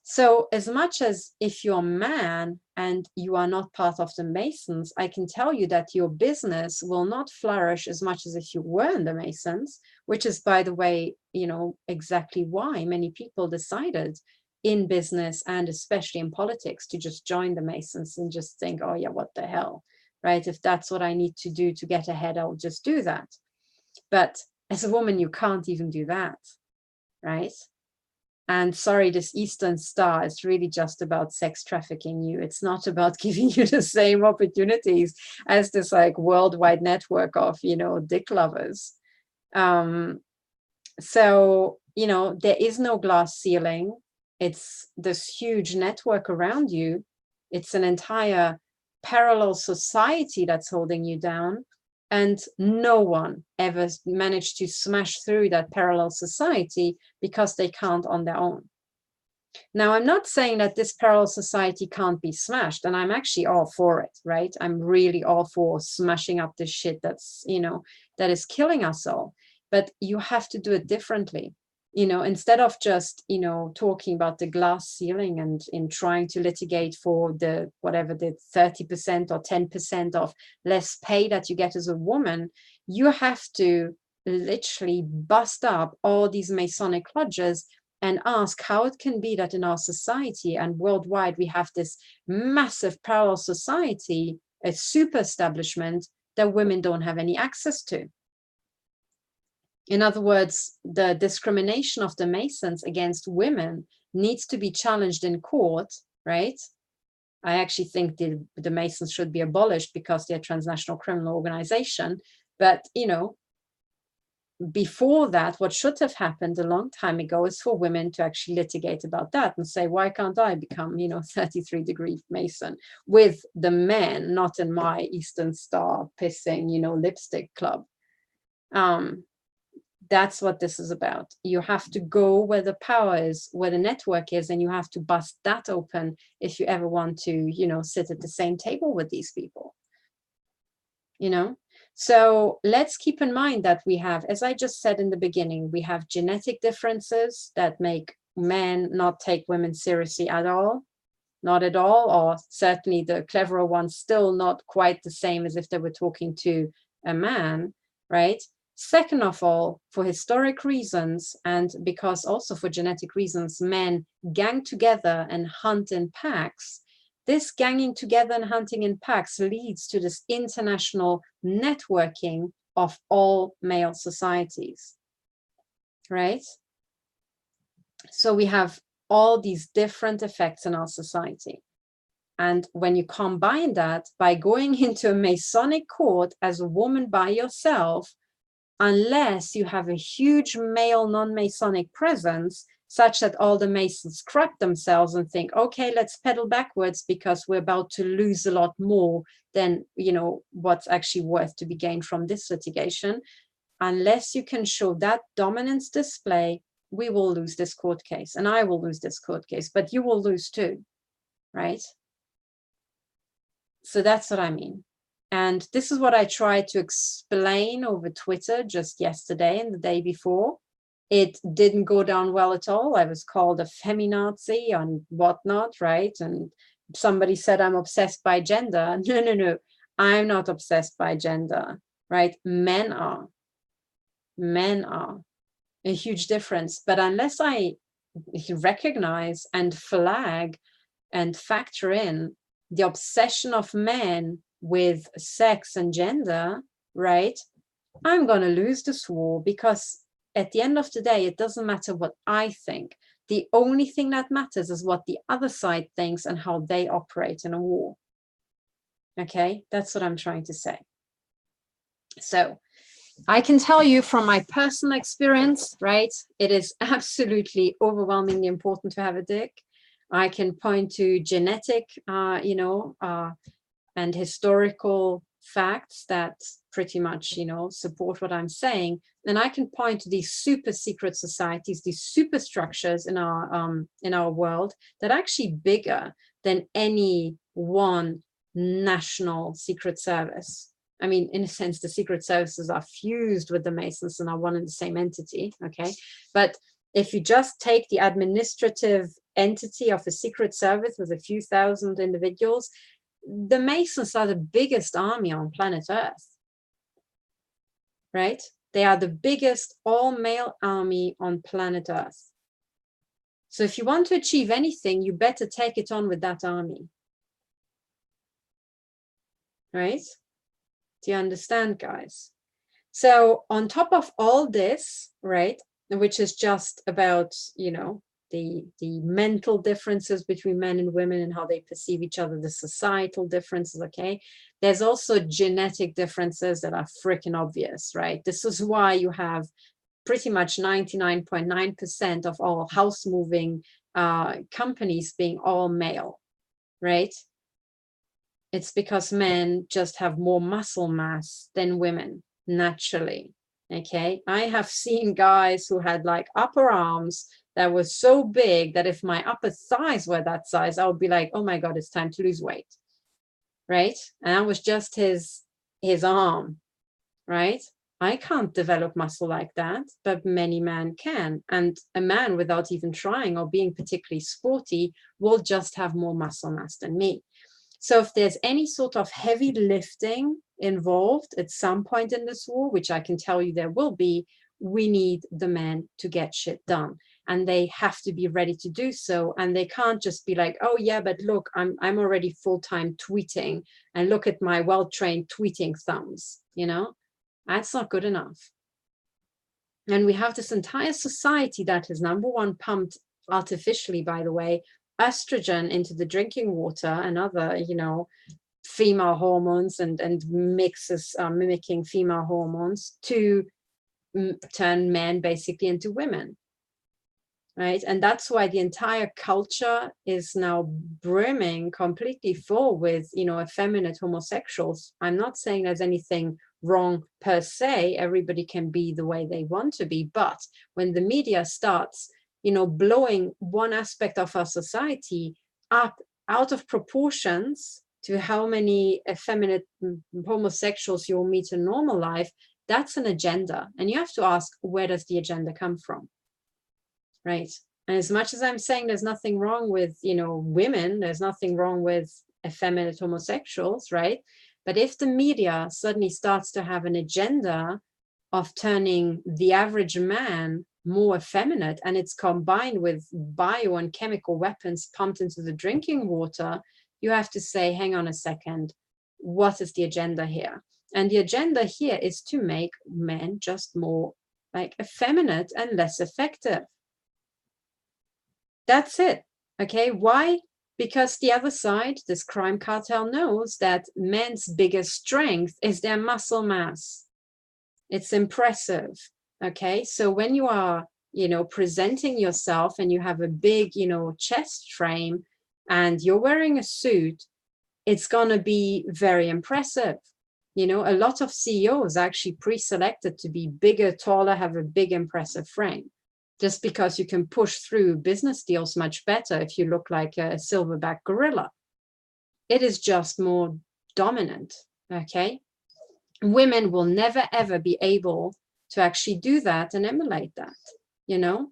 So as much as if you're a man and you are not part of the Masons, I can tell you that your business will not flourish as much as if you were in the Masons, which is, by the way, you know, exactly why many people decided in business and especially in politics to just join the Masons and just think, oh yeah, what the hell, right? If that's what I need to do to get ahead, I'll just do that. But as a woman, you can't even do that, right? And sorry, this Eastern Star is really just about sex trafficking you. It's not about giving you the same opportunities as this like worldwide network of, dick lovers. So, there is no glass ceiling. It's this huge network around you. It's an entire parallel society that's holding you down. And no one ever managed to smash through that parallel society because they can't on their own. Now, I'm not saying that this parallel society can't be smashed, and I'm actually all for it, right? I'm really all for smashing up this shit that's, that is killing us all. But you have to do it differently. Instead of just, talking about the glass ceiling and in trying to litigate for the 30% or 10% of less pay that you get as a woman, you have to literally bust up all these Masonic lodges and ask how it can be that in our society and worldwide, we have this massive parallel society, a super establishment that women don't have any access to. In other words, the discrimination of the Masons against women needs to be challenged in court, right? I actually think the Masons should be abolished because they're a transnational criminal organization. But, before that, what should have happened a long time ago is for women to actually litigate about that and say, why can't I become, 33-degree Mason with the men, not in my Eastern Star pissing, lipstick club? That's what this is about. You have to go where the power is, where the network is, and you have to bust that open if you ever want to, sit at the same table with these people. So let's keep in mind that we have, as I just said in the beginning, we have genetic differences that make men not take women seriously at all, not at all, or certainly the cleverer ones still not quite the same as if they were talking to a man, right? Second of all, for historic reasons, and because also for genetic reasons, men gang together and hunt in packs. This ganging together and hunting in packs leads to this international networking of all male societies, right? So we have all these different effects in our society. And when you combine that by going into a Masonic court as a woman by yourself, unless you have a huge male non-Masonic presence, such that all the Masons crap themselves and think, okay, let's pedal backwards because we're about to lose a lot more than, what's actually worth to be gained from this litigation. Unless you can show that dominance display, we will lose this court case, and I will lose this court case, but you will lose too, right? So that's what I mean. And this is what I tried to explain over Twitter just yesterday and the day before. It didn't go down well at all. I was called a feminazi and whatnot, right? And somebody said I'm obsessed by gender. No. I'm not obsessed by gender, right? Men are. A huge difference. But unless I recognize and flag and factor in the obsession of men with sex and gender, right, I'm going to lose this war, because at the end of the day, it doesn't matter what I think. The only thing that matters is what the other side thinks and how they operate in a war. Okay, that's what I'm trying to say. So I can tell you from my personal experience, right, it is absolutely overwhelmingly important to have a dick. I can point to genetic, and historical facts that pretty much, support what I'm saying. And I can point to these super secret societies, these super structures in our world that are actually bigger than any one national secret service. I mean, in a sense, the secret services are fused with the Masons and are one and the same entity, okay? But if you just take the administrative entity of a secret service with a few thousand individuals, the Masons are the biggest army on planet Earth, right? They are the biggest all-male army on planet Earth. So if you want to achieve anything, you better take it on with that army, right? Do you understand, guys? So on top of all this, right, which is just about, mental differences between men and women and how they perceive each other, the societal differences, okay? There's also genetic differences that are freaking obvious, right? This is why you have pretty much 99.9% of all house moving companies being all male, right? It's because men just have more muscle mass than women naturally. Okay, I have seen guys who had like upper arms that were so big that if my upper thighs were that size, I would be like, oh my God, it's time to lose weight. Right. And that was just his arm. Right. I can't develop muscle like that, but many men can. And a man without even trying or being particularly sporty will just have more muscle mass than me. So if there's any sort of heavy lifting involved at some point in this war, which I can tell you there will be, we need the men to get shit done. And they have to be ready to do so. And they can't just be like, oh yeah, but look, I'm already full-time tweeting, and look at my well-trained tweeting thumbs, you know? That's not good enough. And we have this entire society that is, number one, pumped artificially, by the way, estrogen into the drinking water and other, you know, female hormones and mixes mimicking female hormones to turn men basically into women, right? And that's why the entire culture is now brimming completely full with, you know, effeminate homosexuals. I'm not saying there's anything wrong per se. Everybody can be the way they want to be. But when the media starts, you know, blowing one aspect of our society up out of proportions to how many effeminate homosexuals you'll meet in normal life, that's an agenda. And you have to ask, where does the agenda come from? Right. And as much as I'm saying there's nothing wrong with, you know, women, there's nothing wrong with effeminate homosexuals, right? But if the media suddenly starts to have an agenda of turning the average man more effeminate, and it's combined with bio and chemical weapons pumped into the drinking water, you have to say, hang on a second, what is the agenda here? And the agenda here is to make men just more like effeminate and less effective. That's it. Okay, why? Because the other side, this crime cartel, knows that men's biggest strength is their muscle mass. It's impressive. Okay, so when you are, you know, presenting yourself and you have a big, you know, chest frame and you're wearing a suit, it's going to be very impressive. You know, a lot of CEOs are actually pre-selected to be bigger, taller, have a big, impressive frame, just because you can push through business deals much better if you look like a silverback gorilla. It is just more dominant. Okay, women will never, ever be able to actually do that and emulate that, you know?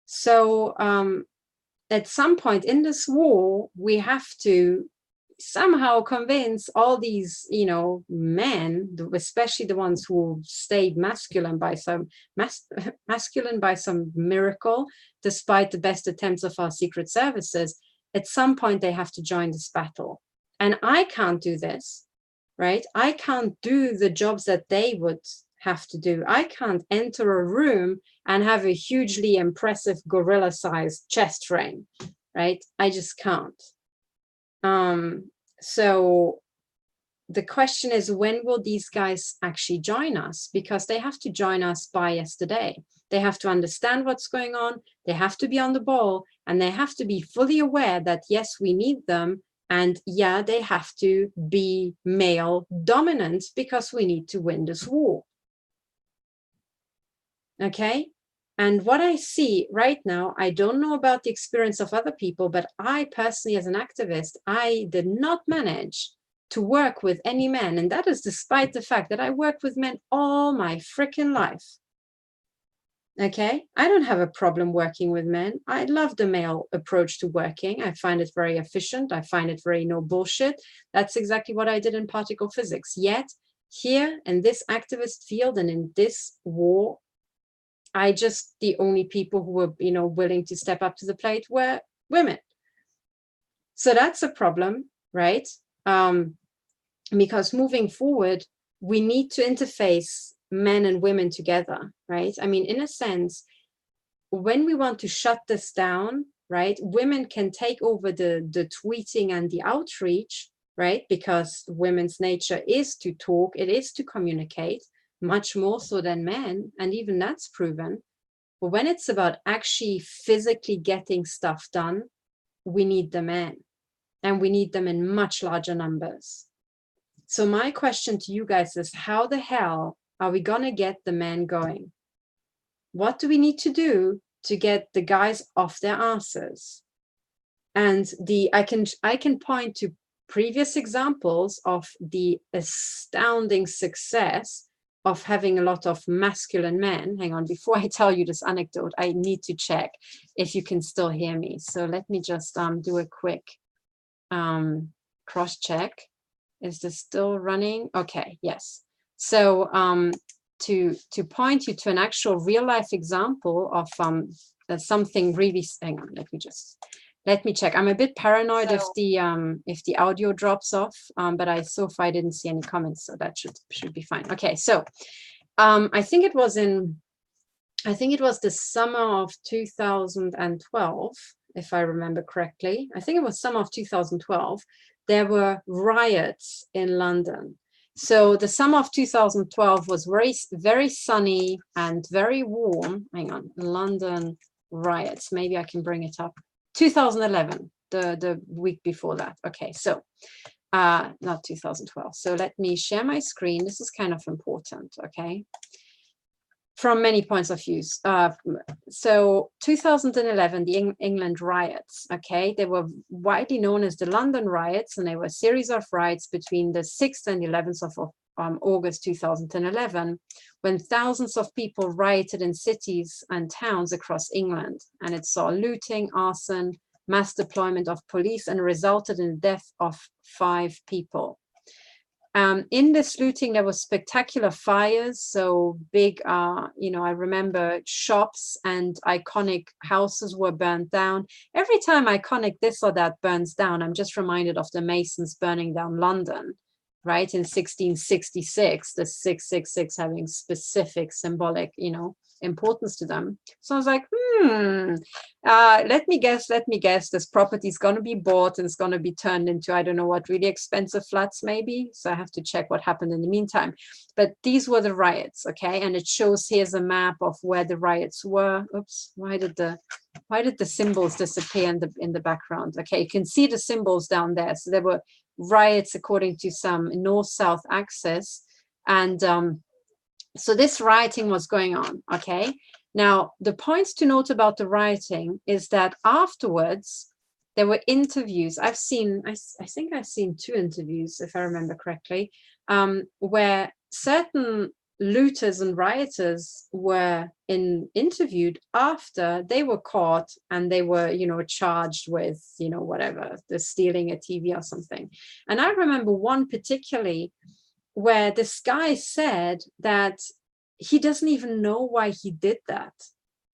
So at some point in this war, we have to somehow convince all these, you know, men, especially the ones who stayed masculine by some miracle, despite the best attempts of our secret services, at some point they have to join this battle. And I can't do this, right? I can't do the jobs that they would have to do. I can't enter a room and have a hugely impressive gorilla-sized chest frame, right? I just can't. So the question is, when will these guys actually join us? Because they have to join us by yesterday. They have to understand what's going on. They have to be on the ball, and they have to be fully aware that, yes, we need them. And yeah, they have to be male dominant because we need to win this war. Okay. And what I see right now, I don't know about the experience of other people, but I personally, as an activist, I did not manage to work with any men. And that is despite the fact that I worked with men all my freaking life. Okay, I don't have a problem working with men. I love the male approach to working. I find it very efficient. I find it very no bullshit. That's exactly what I did in particle physics. Yet here in this activist field and in this war, the only people who were, you know, willing to step up to the plate were women. So that's a problem, right? Because moving forward, we need to interface men and women together, right? I mean, in a sense, when we want to shut this down, right, women can take over the tweeting and the outreach, right, because women's nature is to talk, it is to communicate, much more so than men, and even that's proven. But when it's about actually physically getting stuff done, we need the men, and we need them in much larger numbers. So my question to you guys is, how the hell are we going to get the men going? What do we need to do to get the guys off their asses? And I can point to previous examples of the astounding success of having a lot of masculine men. Hang on, before I tell you this anecdote, I need to check if you can still hear me. So let me just do a quick cross check. Is this still running? Okay, yes. So to point you to an actual real life example of something really, hang on, let me check. I'm a bit paranoid if the audio drops off, but so far I didn't see any comments, so that should be fine. Okay, so I think it was the summer of 2012, if I remember correctly. I think it was summer of 2012. There were riots in London. So the summer of 2012 was very, very sunny and very warm. Hang on, London riots. Maybe I can bring it up. 2011, the week before that. Okay, so not 2012. So let me share my screen. This is kind of important, okay? From many points of view. So 2011, the England riots, okay? They were widely known as the London riots, and they were a series of riots between the 6th and 11th of August 2011, when thousands of people rioted in cities and towns across England. And it saw looting, arson, mass deployment of police, and resulted in the death of 5 people. In this looting, there were spectacular fires, so big, I remember shops and iconic houses were burned down. Every time iconic this or that burns down, I'm just reminded of the Masons burning down London, right, in 1666, the 666 having specific symbolic, importance to them. So I was like, let me guess, this property is going to be bought and it's going to be turned into, I don't know what, really expensive flats maybe. So I have to check what happened in the meantime. But these were the riots, okay? And it shows, here's a map of where the riots were. Oops, why did the symbols disappear in the background? Okay, you can see the symbols down there. So there were riots according to some north-south axis. And so this rioting was going on, okay? Now, the points to note about the rioting is that afterwards, there were interviews. I think I've seen 2 interviews, if I remember correctly, where certain looters and rioters were interviewed after they were caught and they were, charged with, whatever, the stealing a TV or something. And I remember one particularly where this guy said that he doesn't even know why he did that.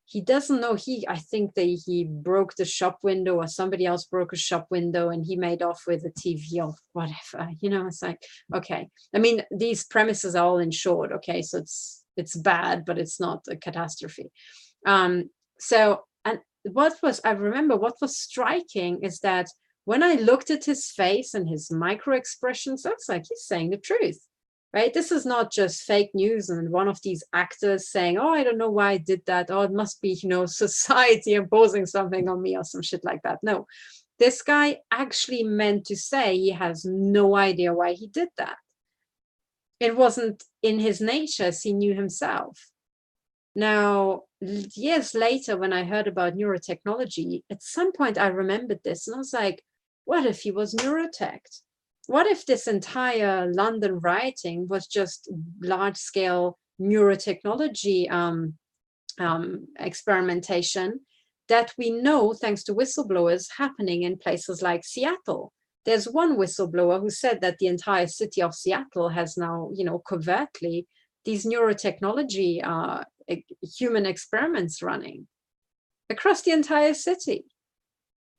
He doesn't know. I think that he broke the shop window, or somebody else broke a shop window, and he made off with a TV or whatever. It's like, okay. I mean, these premises are all insured, okay? So it's bad, but it's not a catastrophe. So, and I remember what was striking is that when I looked at his face and his micro expressions, that's like he's saying the truth. Right? This is not just fake news and one of these actors saying, oh, I don't know why I did that. Oh, it must be, society imposing something on me or some shit like that. No, this guy actually meant to say he has no idea why he did that. It wasn't in his nature as he knew himself. Now, years later, when I heard about neurotechnology, at some point I remembered this and I was like, what if he was neurotech? What if this entire London rioting was just large-scale neurotechnology experimentation that we know, thanks to whistleblowers, happening in places like Seattle? There's one whistleblower who said that the entire city of Seattle has now, covertly, these neurotechnology human experiments running across the entire city,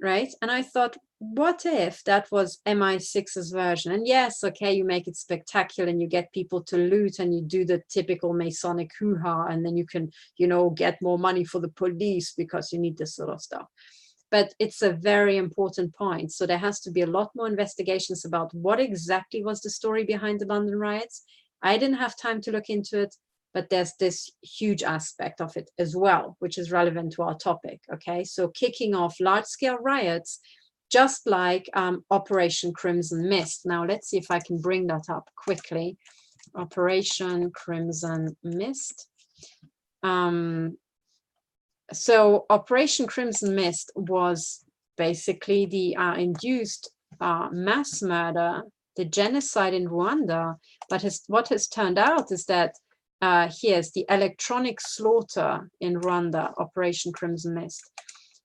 right? And I thought, what if that was MI6's version? And yes, okay, you make it spectacular and you get people to loot and you do the typical Masonic hoo-ha, and then you can, get more money for the police because you need this sort of stuff. But it's a very important point. So there has to be a lot more investigations about what exactly was the story behind the London riots. I didn't have time to look into it, but there's this huge aspect of it as well, which is relevant to our topic. Okay, so kicking off large-scale riots, just like Operation Crimson Mist. Now, let's see if I can bring that up quickly. Operation Crimson Mist. So Operation Crimson Mist was basically the induced mass murder, the genocide in Rwanda. But what has turned out is that here's the electronic slaughter in Rwanda, Operation Crimson Mist.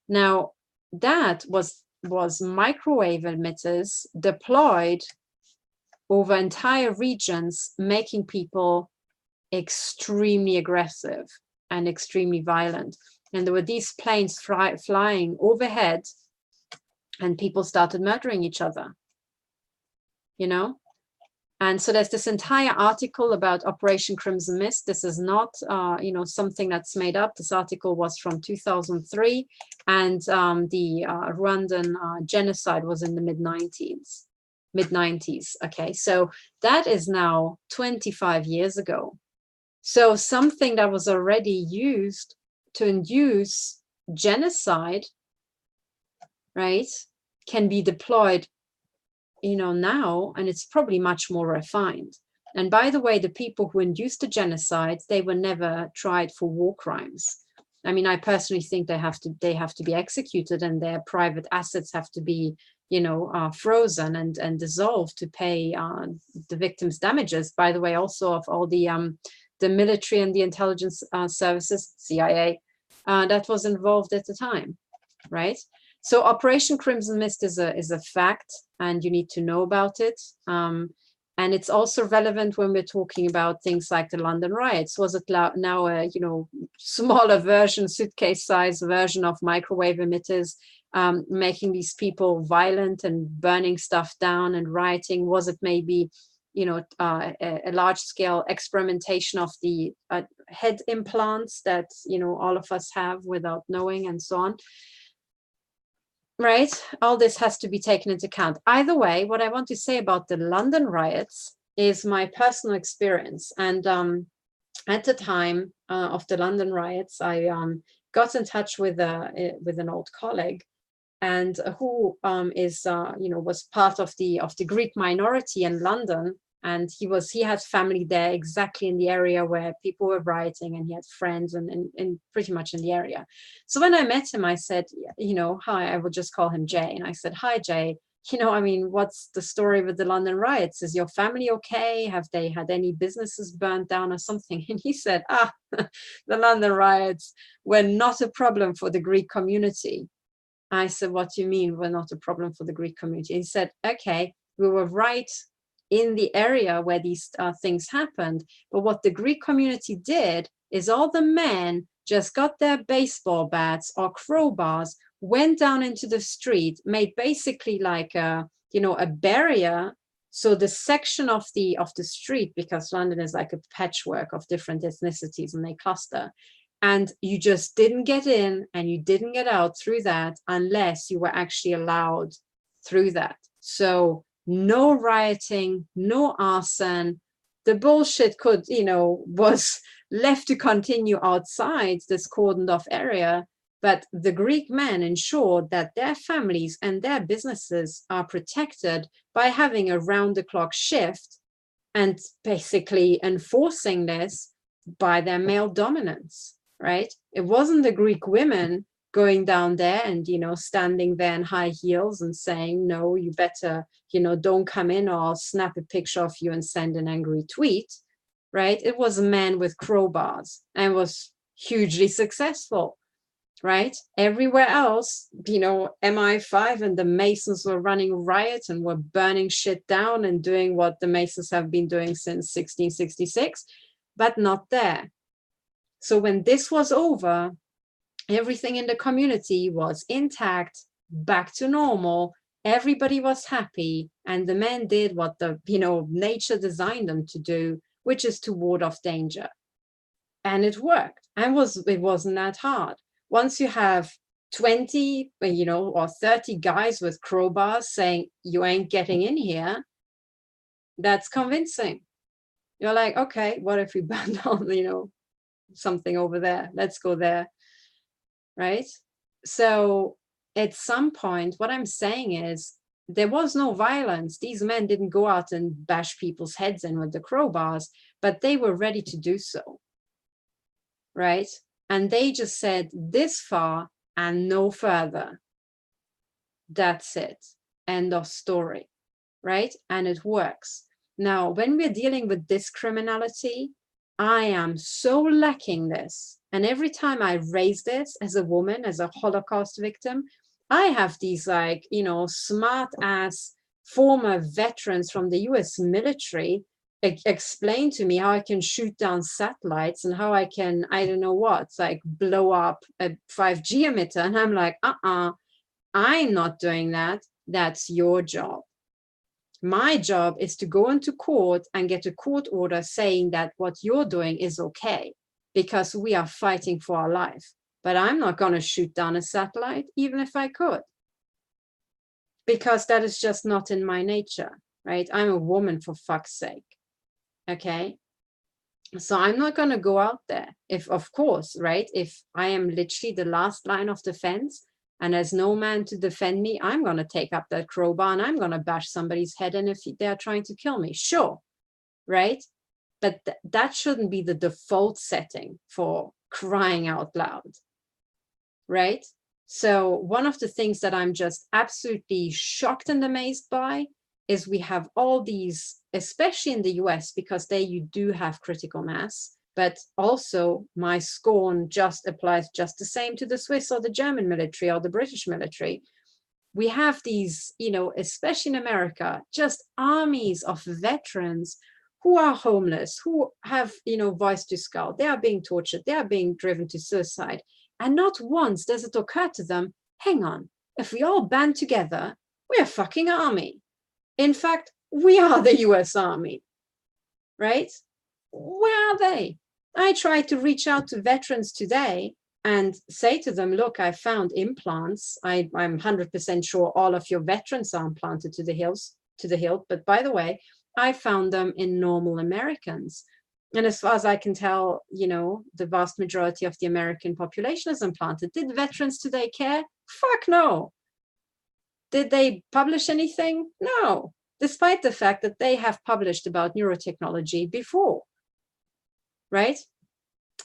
Now, that was microwave emitters deployed over entire regions, making people extremely aggressive and extremely violent. And there were these planes flying overhead, and people started murdering each other, And so there's this entire article about Operation Crimson Mist. This is not, something that's made up. This article was from 2003, and the Rwandan genocide was in the mid-90s. Okay, so that is now 25 years ago. So something that was already used to induce genocide, right, can be deployed now, and it's probably much more refined. And by the way, the people who induced the genocide, they were never tried for war crimes. I mean, I personally think they have to be executed, and their private assets have to be, frozen and dissolved to pay the victims' damages. By the way, also of all the military and the intelligence services, CIA, that was involved at the time, right? So Operation Crimson Mist is a fact, and you need to know about it. And it's also relevant when we're talking about things like the London riots. Was it now a smaller version, suitcase size version of microwave emitters, making these people violent and burning stuff down and rioting? Was it maybe a large scale experimentation of the head implants that all of us have without knowing, and so on? Right, all this has to be taken into account. Either way, what I want to say about the London riots is my personal experience. And at the time of the London riots, I got in touch with an old colleague, and who was part of the Greek minority in London. And he had family there, exactly in the area where people were rioting, and he had friends and pretty much in the area. So when I met him, I said, hi, I will just call him Jay. And I said, hi, Jay, what's the story with the London riots? Is your family okay? Have they had any businesses burned down or something? And he said, the London riots were not a problem for the Greek community. I said, what do you mean we're not a problem for the Greek community? He said, okay, we were right in the area where these things happened. But what the Greek community did is all the men just got their baseball bats or crowbars, went down into the street, made basically like a barrier. So the section of the street, because London is like a patchwork of different ethnicities and they cluster. And you just didn't get in and you didn't get out through that unless you were actually allowed through that. So no rioting, no arson. The bullshit was left to continue outside this cordoned off area. But the Greek men ensured that their families and their businesses are protected by having a round-the-clock shift and basically enforcing this by their male dominance, right? It wasn't the Greek women going down there and, standing there in high heels and saying, no, you better, don't come in or I'll snap a picture of you and send an angry tweet, right? It was a man with crowbars and was hugely successful, right? Everywhere else, MI5 and the Masons were running riots and were burning shit down and doing what the Masons have been doing since 1666, but not there. So when this was over, everything in the community was intact, back to normal, Everybody was happy, and the men did what the, nature designed them to do, which is to ward off danger. And it worked. And it wasn't that hard. Once you have 20, or 30 guys with crowbars saying, you ain't getting in here, that's convincing. You're like, okay, what if we burn down, something over there? Let's go there, right? So at some point, what I'm saying is, there was no violence. These men didn't go out and bash people's heads in with the crowbars, but they were ready to do so, right? And they just said this far and no further. That's it. End of story, right? And it works. Now, when we're dealing with this criminality, I am so lacking this. And every time I raise this as a woman, as a Holocaust victim, I have these smart ass former veterans from the US military explain to me how I can shoot down satellites and how I can, I don't know what, blow up a 5G emitter. And I'm like, I'm not doing that. That's your job. My job is to go into court and get a court order saying that what you're doing is okay, because we are fighting for our life. But I'm not going to shoot down a satellite, even if I could, because that is just not in my nature, right? I'm a woman, for fuck's sake. Okay. So I'm not going to go out there. If, of course, right, if I am literally the last line of defense and there's no man to defend me, I'm going to take up that crowbar and I'm going to bash somebody's head in if they're trying to kill me. Sure. Right. But that shouldn't be the default setting, for crying out loud. Right. So one of the things that I'm just absolutely shocked and amazed by is we have all these, especially in the US, because there you do have critical mass, but also my scorn just applies just the same to the Swiss or the German military or the British military. We have these, especially in America, just armies of veterans who are homeless, who have, voice to skull. They are being tortured. They are being driven to suicide. And not once does it occur to them, hang on, if we all band together, we're a fucking army. In fact, we are the US Army, right? Where are they? I try to reach out to veterans today and say to them, look, I found implants. I'm 100% sure all of your veterans are implanted to the hilt. But by the way, I found them in normal Americans. And as far as I can tell, the vast majority of the American population is implanted. Did veterans today care? Fuck no. Did they publish anything? No, despite the fact that they have published about neurotechnology before, right?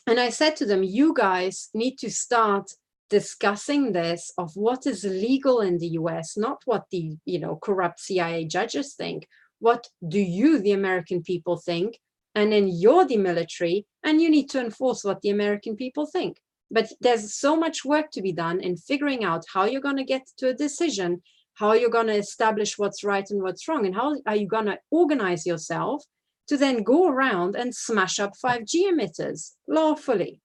And I said to them, you guys need to start discussing this of what is legal in the US, not what the, corrupt CIA judges think. What do you, the American people, think? And then you're the military, and you need to enforce what the American people think. But there's so much work to be done in figuring out how you're going to get to a decision, how you're going to establish what's right and what's wrong, and how are you going to organize yourself to then go around and smash up 5G emitters lawfully,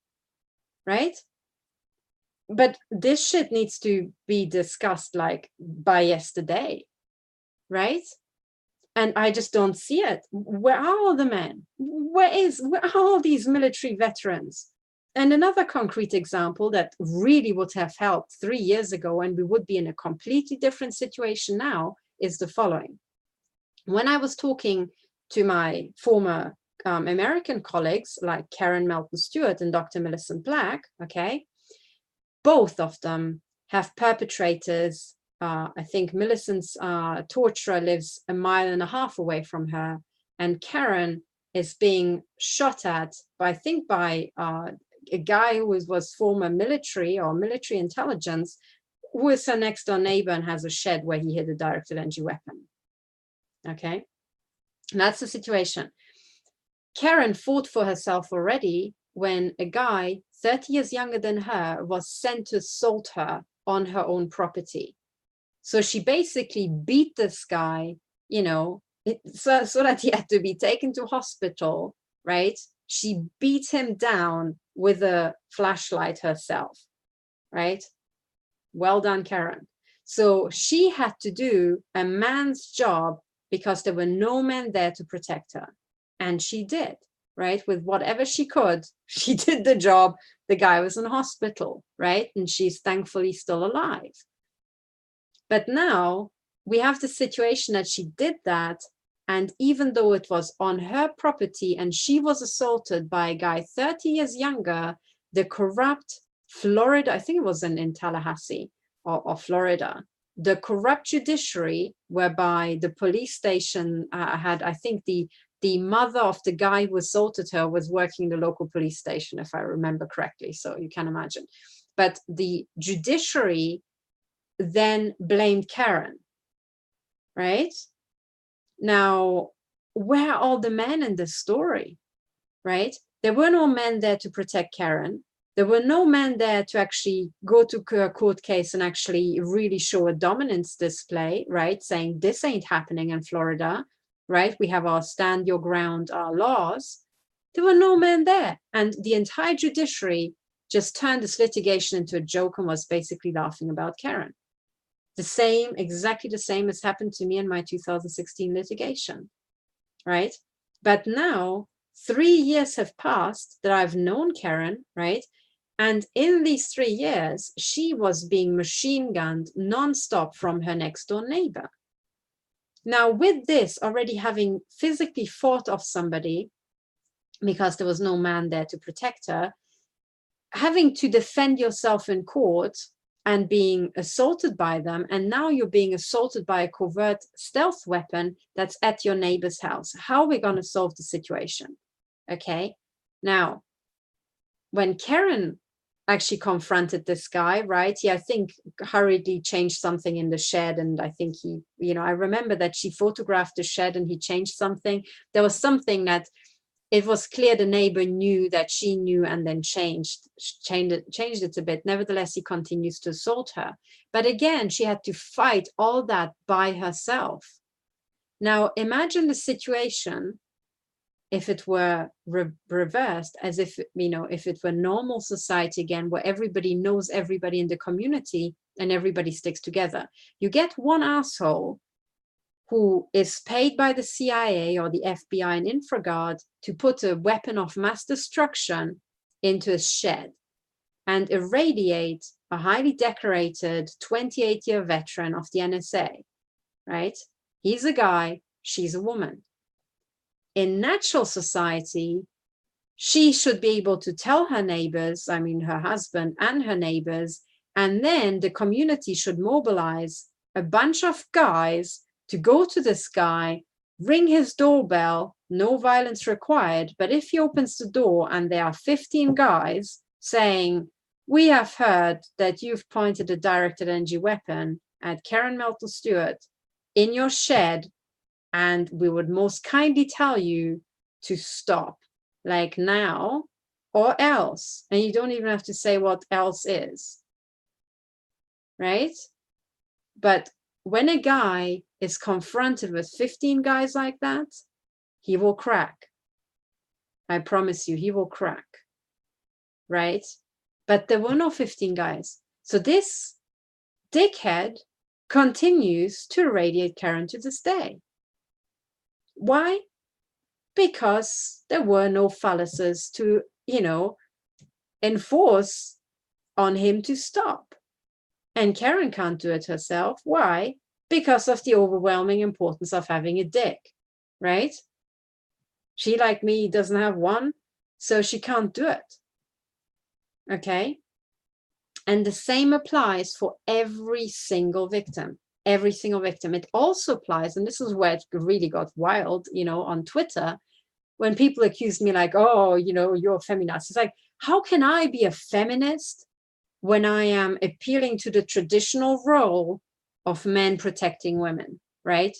right? But this shit needs to be discussed by yesterday, right? And I just don't see it. Where are all the men? Where are all these military veterans? And another concrete example that really would have helped 3 years ago, and we would be in a completely different situation now, is the following. When I was talking to my former American colleagues like Karen Melton Stewart and Dr. Millicent Black, okay, both of them have perpetrators. I think Millicent's torturer lives 1.5 miles away from her, and Karen is being shot at by a guy who was former military or military intelligence, who is her next door neighbor and has a shed where he hid a directed energy weapon. Okay, and that's the situation. Karen fought for herself already when a guy 30 years younger than her was sent to assault her on her own property. So she basically beat this guy, so that he had to be taken to hospital, right? She beat him down with a flashlight herself, right? Well done, Karen. So she had to do a man's job because there were no men there to protect her. And she did, right? With whatever she could, she did the job. The guy was in hospital, right? And she's thankfully still alive. But now we have the situation that she did that. And even though it was on her property and she was assaulted by a guy 30 years younger, the corrupt Florida, I think it was in Tallahassee or Florida, the corrupt judiciary, whereby the police station had, I think the mother of the guy who assaulted her was working in the local police station, if I remember correctly. So you can imagine. But the judiciary then blamed Karen, right? Now, where are all the men in this story, right? There were no men there to protect Karen. There were no men there to actually go to a court case and actually really show a dominance display, right? Saying this ain't happening in Florida, right? We have our stand your ground laws. There were no men there. And the entire judiciary just turned this litigation into a joke and was basically laughing about Karen. The same, exactly the same as happened to me in my 2016 litigation, right? But now 3 years have passed that I've known Karen, right? And in these 3 years, she was being machine gunned nonstop from her next door neighbor. Now, with this, already having physically fought off somebody because there was no man there to protect her, having to defend yourself in court and being assaulted by them, and now you're being assaulted by a covert stealth weapon that's at your neighbor's house. How are we going to solve the situation? Okay, now, when Karen actually confronted this guy, right? He, I think, hurriedly changed something in the shed. And I think he, I remember that she photographed the shed and he changed something. There was something that it was clear the neighbor knew that she knew and then changed it a bit. Nevertheless, he continues to assault her. But again, she had to fight all that by herself. Now, imagine the situation if it were reversed, as if, if it were normal society again, where everybody knows everybody in the community and everybody sticks together. You get one asshole who is paid by the CIA or the FBI and InfraGard to put a weapon of mass destruction into a shed and irradiate a highly decorated 28-year veteran of the NSA, right? He's a guy, she's a woman. In natural society, she should be able to tell her neighbors, her husband and her neighbors, and then the community should mobilize a bunch of guys to go to this guy, ring his doorbell, no violence required. But if he opens the door and there are 15 guys saying, "We have heard that you've pointed a directed energy weapon at Karen Melton Stewart in your shed, and we would most kindly tell you to stop, like now, or else." And you don't even have to say what else is, right? But when a guy is confronted with 15 guys like that, he will crack. I promise you, he will crack, right? But there were no 15 guys. So this dickhead continues to irradiate Karen to this day. Why? Because there were no phalluses to, enforce on him to stop. And Karen can't do it herself. Why? Because of the overwhelming importance of having a dick, right? She, like me, doesn't have one, so she can't do it. Okay? And the same applies for every single victim. Every single victim. It also applies, and this is where it really got wild, on Twitter, when people accused me like, "Oh, you're a feminist." It's like, how can I be a feminist when I am appealing to the traditional role of men protecting women, right?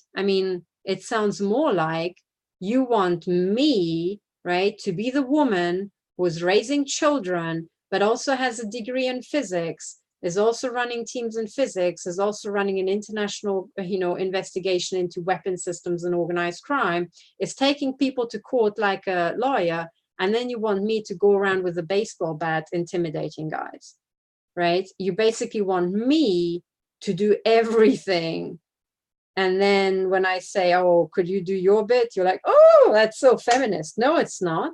It sounds more like you want me, right, to be the woman who's raising children, but also has a degree in physics, is also running teams in physics, is also running an international, investigation into weapon systems and organized crime, is taking people to court like a lawyer, and then you want me to go around with a baseball bat intimidating guys, right? You basically want me to do everything. And then when I say, oh, could you do your bit? You're like, oh, that's so feminist. No, it's not.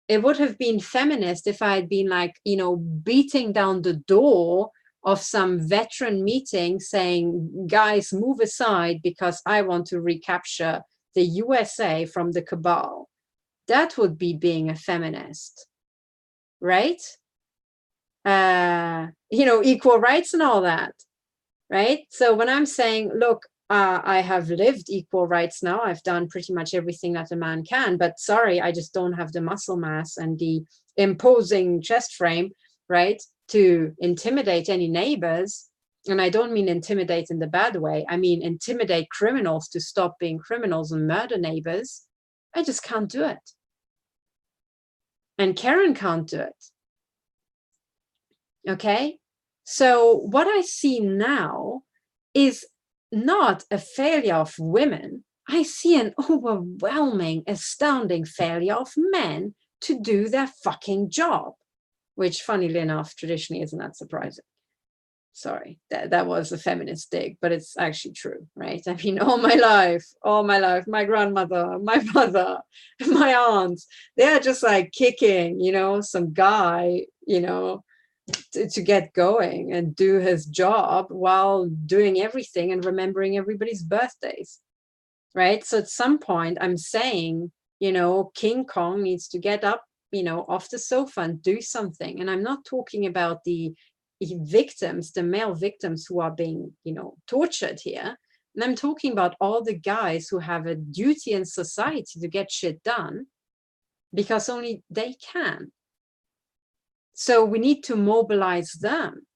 It would have been feminist if I had been like, you know, beating down the door of some veteran meeting saying, guys, move aside because I want to recapture the USA from the cabal. That would be being a feminist, right? You know, equal rights and all that, right? So when I'm saying, look, I have lived equal rights now, I've done pretty much everything that a man can, but sorry, I just don't have the muscle mass and the imposing chest frame, right, to intimidate any neighbors. And I don't mean intimidate in the bad way. I mean intimidate criminals to stop being criminals and murder neighbors. I just can't do it. And Karen can't do it. Okay? So what I see now is not a failure of women. I see an overwhelming, astounding failure of men to do their fucking job, which, funnily enough, traditionally isn't that surprising. Sorry, that was a feminist dig, but it's actually true, right? I mean, all my life, my grandmother, my mother, my aunts, they're just like kicking, you know, some guy, you know, to get going and do his job while doing everything and remembering everybody's birthdays, right? So at some point I'm saying, you know, King Kong needs to get up, you know, off the sofa and do something. And I'm not talking about the victims, the male victims who are being, you know, tortured here. And I'm talking about all the guys who have a duty in society to get shit done because only they can. So we need to mobilize them,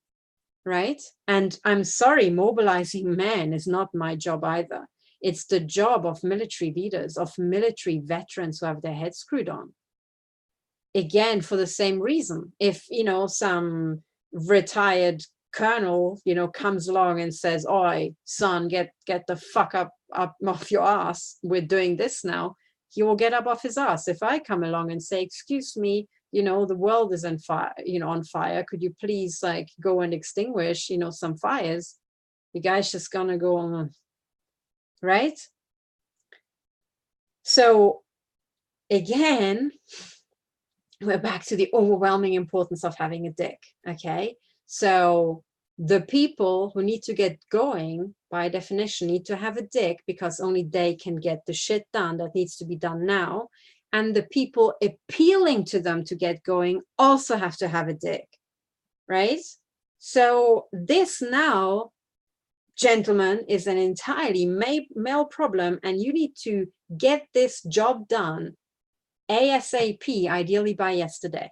right? And I'm sorry, mobilizing men is not my job either. It's the job of military leaders, of military veterans who have their heads screwed on. Again, for the same reason. If, you know, some retired colonel, you know, comes along and says, oi, son, get the fuck up off your ass. We're doing this now. He will get up off his ass. If I come along and say, excuse me, you know, the world is on fire, you know, on fire. Could you please like go and extinguish, you know, some fires? The guy's just gonna go on, right? So again, we're back to the overwhelming importance of having a dick, okay? So the people who need to get going, by definition, need to have a dick because only they can get the shit done that needs to be done now. And the people appealing to them to get going also have to have a dick, right? So this now, gentlemen, is an entirely male problem, and you need to get this job done ASAP, ideally by yesterday.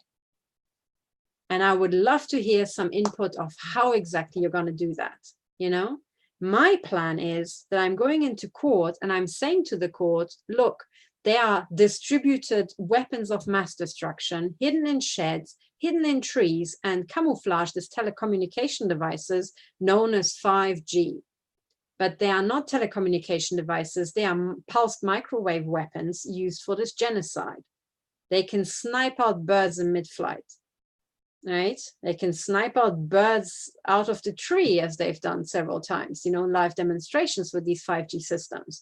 And I would love to hear some input of how exactly you're going to do that. You know, my plan is that I'm going into court and I'm saying to the court, look, they are distributed weapons of mass destruction, hidden in sheds, hidden in trees, and camouflaged as telecommunication devices known as 5G. But they are not telecommunication devices. They are pulsed microwave weapons used for this genocide. They can snipe out birds in mid-flight, right? They can snipe out birds out of the tree, as they've done several times, you know, in live demonstrations with these 5G systems.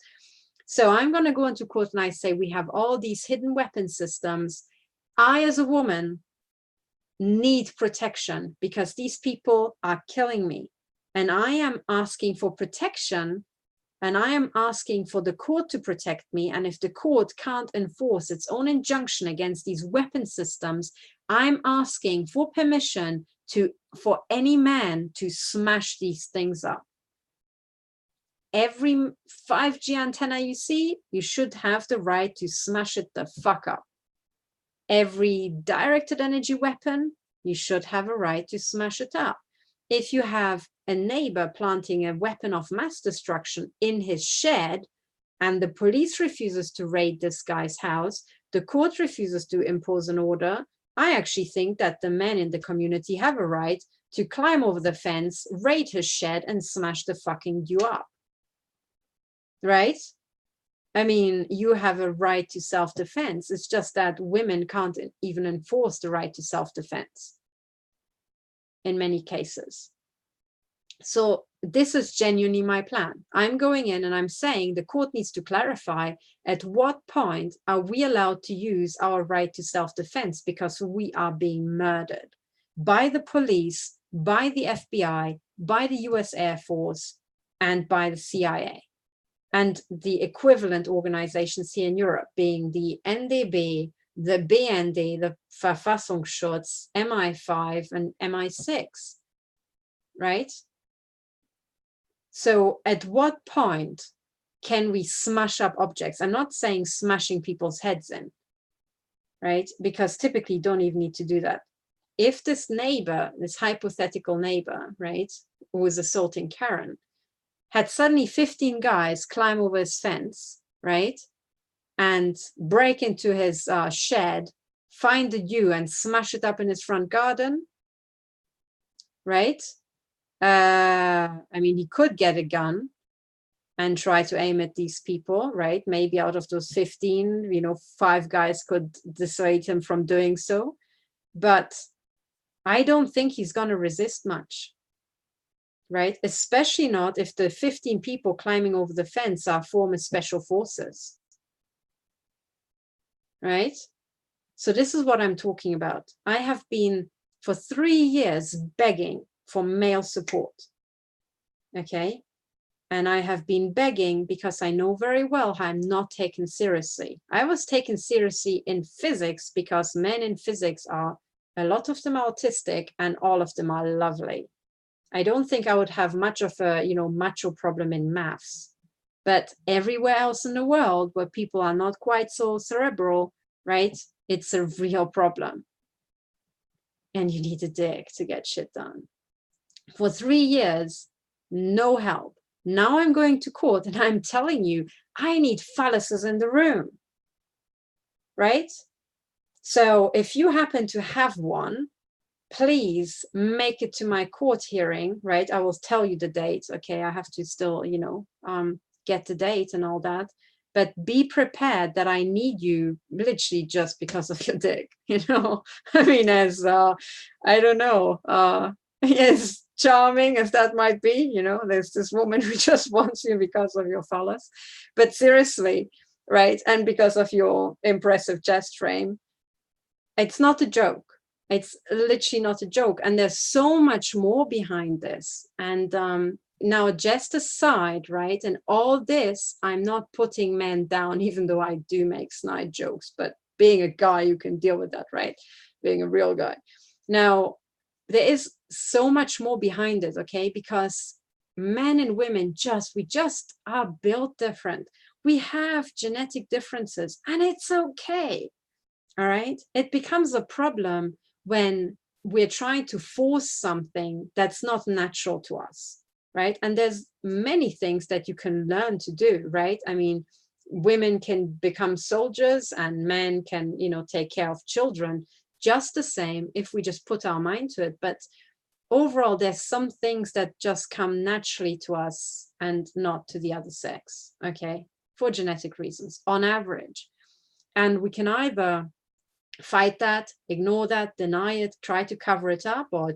So I'm going to go into court and I say, we have all these hidden weapon systems. I, as a woman, need protection because these people are killing me. And I am asking for protection, and I am asking for the court to protect me. And if the court can't enforce its own injunction against these weapon systems, I'm asking for permission for any man to smash these things up. Every 5G antenna you see, you should have the right to smash it the fuck up. Every directed energy weapon, you should have a right to smash it up. If you have a neighbor planting a weapon of mass destruction in his shed and the police refuses to raid this guy's house, the court refuses to impose an order, I actually think that the men in the community have a right to climb over the fence, raid his shed, and smash the fucking you up. Right? I mean, you have a right to self-defense. It's just that women can't even enforce the right to self-defense in many cases. So this is genuinely my plan. I'm going in and I'm saying the court needs to clarify at what point are we allowed to use our right to self-defense, because we are being murdered by the police, by the FBI, by the US Air Force, and by the CIA. And the equivalent organizations here in Europe being the NDB, the BND, the Verfassungsschutz, MI5, and MI6, right? So at what point can we smash up objects? I'm not saying smashing people's heads in, right? Because typically you don't even need to do that. If this neighbor, this hypothetical neighbor, right, who was assaulting Karen, had suddenly 15 guys climb over his fence, right, and break into his shed, find the ewe and smash it up in his front garden, right? I mean, he could get a gun and try to aim at these people, right? Maybe out of those 15, 5 guys could dissuade him from doing so. But I don't think he's going to resist much, right? Especially not if the 15 people climbing over the fence are former special forces, right? So this is what I'm talking about. I have been for 3 years begging for male support, okay? And I have been begging because I know very well how I'm not taken seriously. I was taken seriously in physics because men in physics are, a lot of them are autistic and all of them are lovely. I don't think I would have much of a, macho problem in maths. But everywhere else in the world where people are not quite so cerebral, right, it's a real problem. And you need a dick to get shit done. For 3 years, no help. Now I'm going to court and I'm telling you, I need phalluses in the room, right? So if you happen to have one, please make it to my court hearing, right? I will tell you the date. Okay, I have to still, get the date and all that. But be prepared that I need you literally just because of your dick, I mean, as, I don't know, yes, charming as that might be, there's this woman who just wants you because of your phallus. But seriously, right? And because of your impressive chest frame, it's not a joke. It's literally not a joke. And there's so much more behind this. And now, just aside, right? And all this, I'm not putting men down, even though I do make snide jokes. But being a guy, you can deal with that, right? Being a real guy. Now, there is so much more behind it, okay? Because men and women we just are built different. We have genetic differences, and it's okay. All right. It becomes a problem when we're trying to force something that's not natural to us, right? And there's many things that you can learn to do, right? I mean, women can become soldiers and men can, take care of children just the same if we just put our mind to it. But overall, there's some things that just come naturally to us and not to the other sex, okay? For genetic reasons, on average. And we can either fight that, ignore that, deny it, try to cover it up, or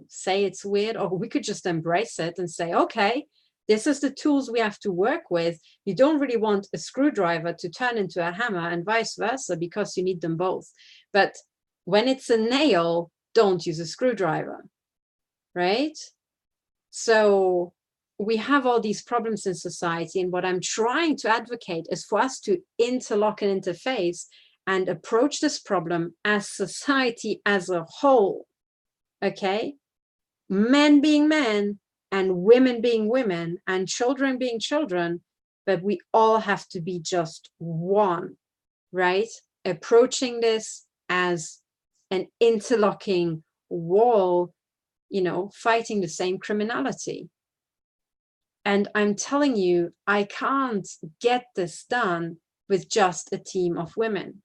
say it's weird, or we could just embrace it and say, okay, this is the tools we have to work with. You don't really want a screwdriver to turn into a hammer and vice versa, because you need them both. But when it's a nail, don't use a screwdriver, right? So we have all these problems in society, and what I'm trying to advocate is for us to interlock and interface and approach this problem as society as a whole, okay? Men being men and women being women and children being children, but we all have to be just one, right? Approaching this as an interlocking wall, fighting the same criminality. And I'm telling you, I can't get this done with just a team of women.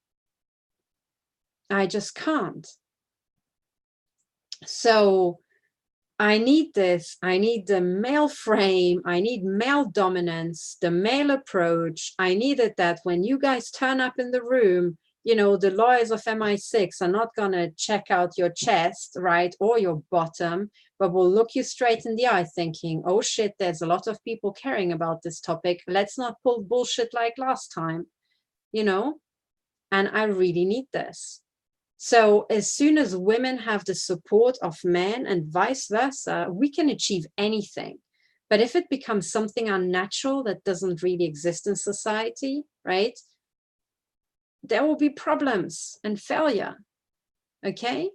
I just can't. So I need this. I need the male frame. I need male dominance, the male approach. I needed that when you guys turn up in the room, you know, the lawyers of MI6 are not going to check out your chest, right, or your bottom, but will look you straight in the eye thinking, oh shit, there's a lot of people caring about this topic. Let's not pull bullshit like last time, you know, and I really need this. So as soon as women have the support of men and vice versa, we can achieve anything. But if it becomes something unnatural that doesn't really exist in society, right, there will be problems and failure. Okay.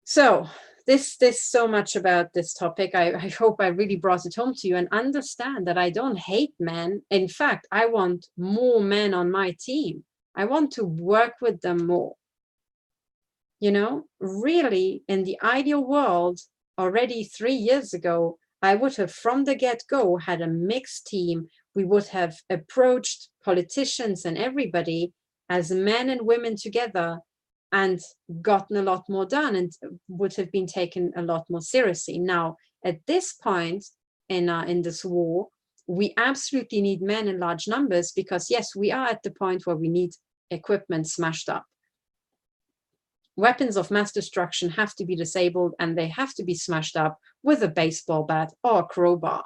So this so much about this topic. I hope I really brought it home to you, and understand that I don't hate men. In fact, I want more men on my team. I want to work with them more. You know, really, in the ideal world, already 3 years ago, I would have from the get-go had a mixed team. We would have approached politicians and everybody as men and women together and gotten a lot more done, and would have been taken a lot more seriously. Now, at this point in this war, we absolutely need men in large numbers, because yes, we are at the point where we need equipment smashed up. Weapons of mass destruction have to be disabled, and they have to be smashed up with a baseball bat or a crowbar.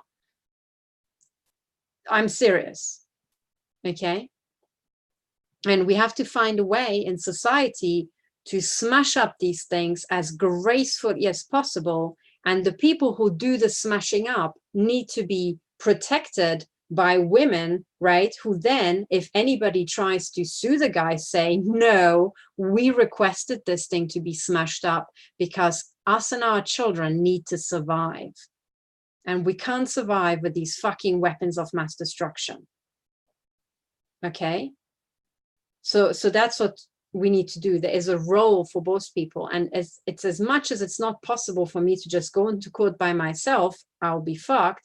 I'm serious, okay? And we have to find a way in society to smash up these things as gracefully as possible. And the people who do the smashing up need to be protected by women, right? Who then, if anybody tries to sue the guy, say, no, we requested this thing to be smashed up because us and our children need to survive. And we can't survive with these fucking weapons of mass destruction. Okay? So that's what we need to do. There is a role for both people. And it's as much as it's not possible for me to just go into court by myself, I'll be fucked.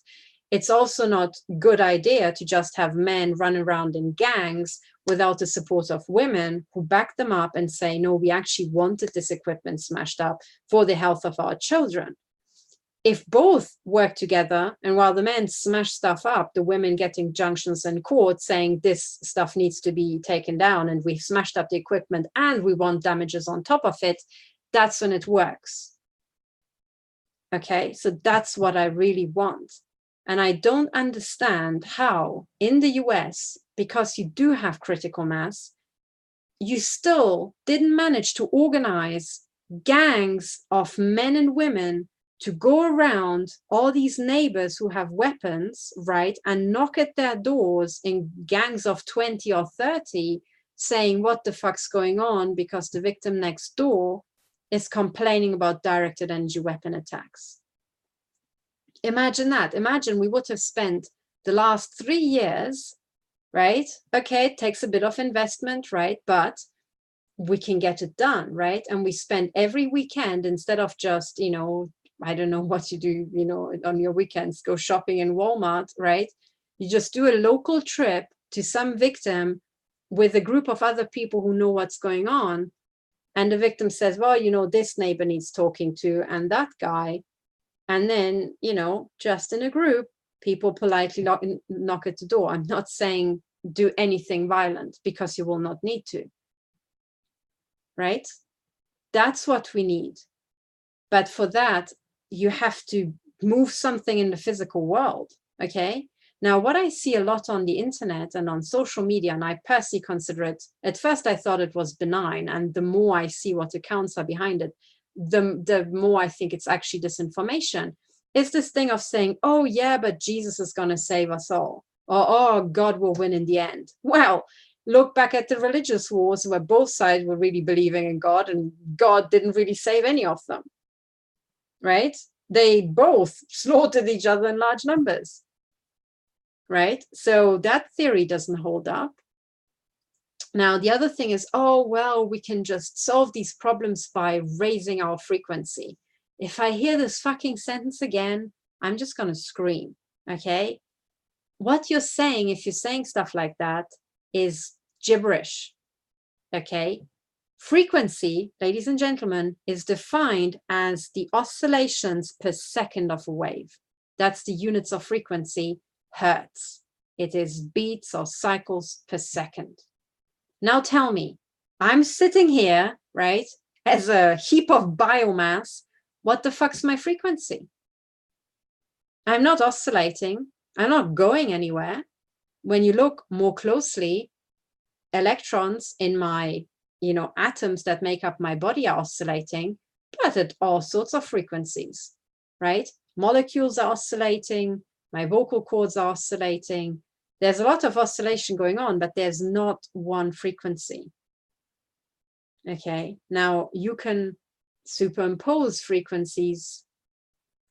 It's also not a good idea to just have men run around in gangs without the support of women who back them up and say, no, we actually wanted this equipment smashed up for the health of our children. If both work together, and while the men smash stuff up, the women get injunctions in court saying this stuff needs to be taken down and we've smashed up the equipment and we want damages on top of it, that's when it works. Okay, so that's what I really want. And I don't understand how in the US, because you do have critical mass, you still didn't manage to organize gangs of men and women to go around all these neighbors who have weapons, right, and knock at their doors in gangs of 20 or 30, saying what the fuck's going on because the victim next door is complaining about directed energy weapon attacks. Imagine that. Imagine we would have spent the last 3 years, right? Okay, it takes a bit of investment, right? But we can get it done, right? And we spend every weekend, instead of just, you know, I don't know what you do, you know, on your weekends, go shopping in Walmart, right? You just do a local trip to some victim with a group of other people who know what's going on. And the victim says, well, you know, this neighbor needs talking to and that guy. And then, you know, just in a group, people politely knock at the door. I'm not saying do anything violent, because you will not need to, right? That's what we need. But for that, you have to move something in the physical world, okay? Now, what I see a lot on the internet and on social media, and I personally consider it, at first I thought it was benign, and the more I see what accounts are behind it, the more I think it's actually disinformation. It's this thing of saying, oh yeah, but Jesus is going to save us all, or oh, God will win in the end. Well, look back at the religious wars where both sides were really believing in God, and God didn't really save any of them, right? They both slaughtered each other in large numbers, right? So that theory doesn't hold up. Now, the other thing is, oh, well, we can just solve these problems by raising our frequency. If I hear this fucking sentence again, I'm just going to scream, okay? What you're saying, if you're saying stuff like that, is gibberish, okay? Frequency, ladies and gentlemen, is defined as the oscillations per second of a wave. That's the units of frequency, hertz. It is beats or cycles per second. Now tell me, I'm sitting here, right, as a heap of biomass. What the fuck's my frequency? I'm not oscillating. I'm not going anywhere. When you look more closely, electrons in my, atoms that make up my body are oscillating, but at all sorts of frequencies, right? Molecules are oscillating. My vocal cords are oscillating. There's a lot of oscillation going on, but there's not one frequency. Okay, now you can superimpose frequencies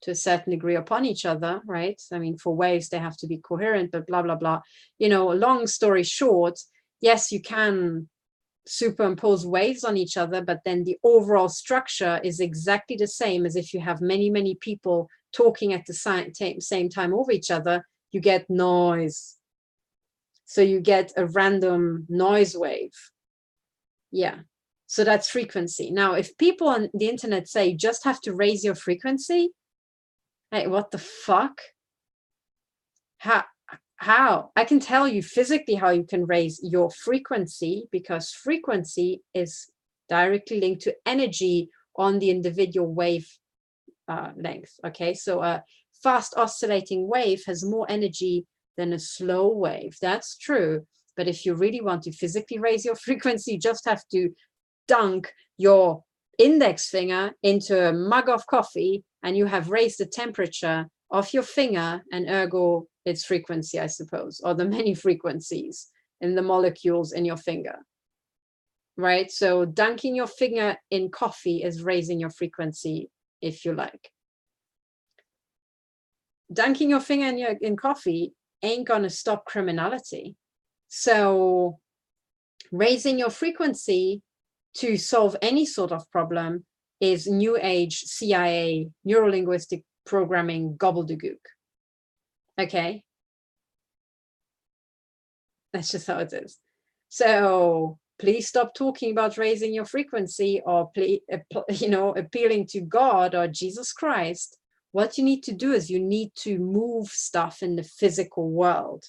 to a certain degree upon each other, right? I mean, for waves, they have to be coherent, but blah, blah, blah. Long story short, yes, you can superimpose waves on each other, but then the overall structure is exactly the same as if you have many, many people talking at the same time over each other. You get noise. So you get a random noise wave. Yeah. So that's frequency. Now, if people on the internet say you just have to raise your frequency, hey, what the fuck? How? I can tell you physically how you can raise your frequency, because frequency is directly linked to energy on the individual wave length. Okay, so a fast oscillating wave has more energy than a slow wave. That's true. But if you really want to physically raise your frequency, you just have to dunk your index finger into a mug of coffee and you have raised the temperature of your finger, and ergo its frequency, I suppose, or the many frequencies in the molecules in your finger, right? So dunking your finger in coffee is raising your frequency, if you like. Dunking your finger in coffee ain't gonna stop criminality. So raising your frequency to solve any sort of problem is new age CIA neurolinguistic programming gobbledygook. Okay, that's just how it is. So please stop talking about raising your frequency or appealing to God or Jesus Christ. What you need to do is you need to move stuff in the physical world.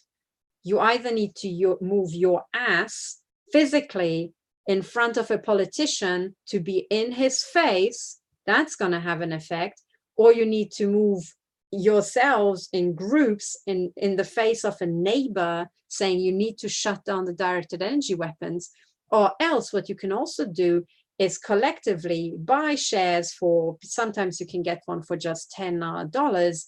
You either need to move your ass physically in front of a politician to be in his face. That's going to have an effect. Or you need to move yourselves in groups in the face of a neighbor saying you need to shut down the directed energy weapons. Or else what you can also do is collectively buy shares for, sometimes you can get one for just $10,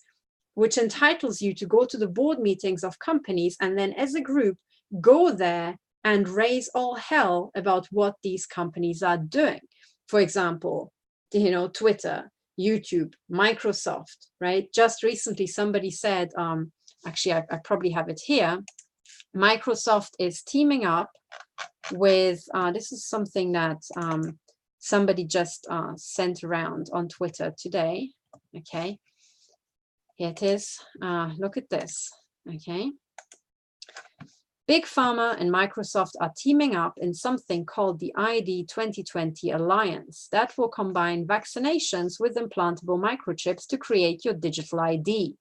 which entitles you to go to the board meetings of companies and then as a group go there and raise all hell about what these companies are doing. For example, Twitter, YouTube, Microsoft, right? Just recently, somebody said, actually, I probably have it here. Microsoft is teaming up with, this is something that somebody just sent around on Twitter today. Okay, here it is. Look at this. Okay. Big Pharma and Microsoft are teaming up in something called the ID 2020 Alliance that will combine vaccinations with implantable microchips to create your digital ID.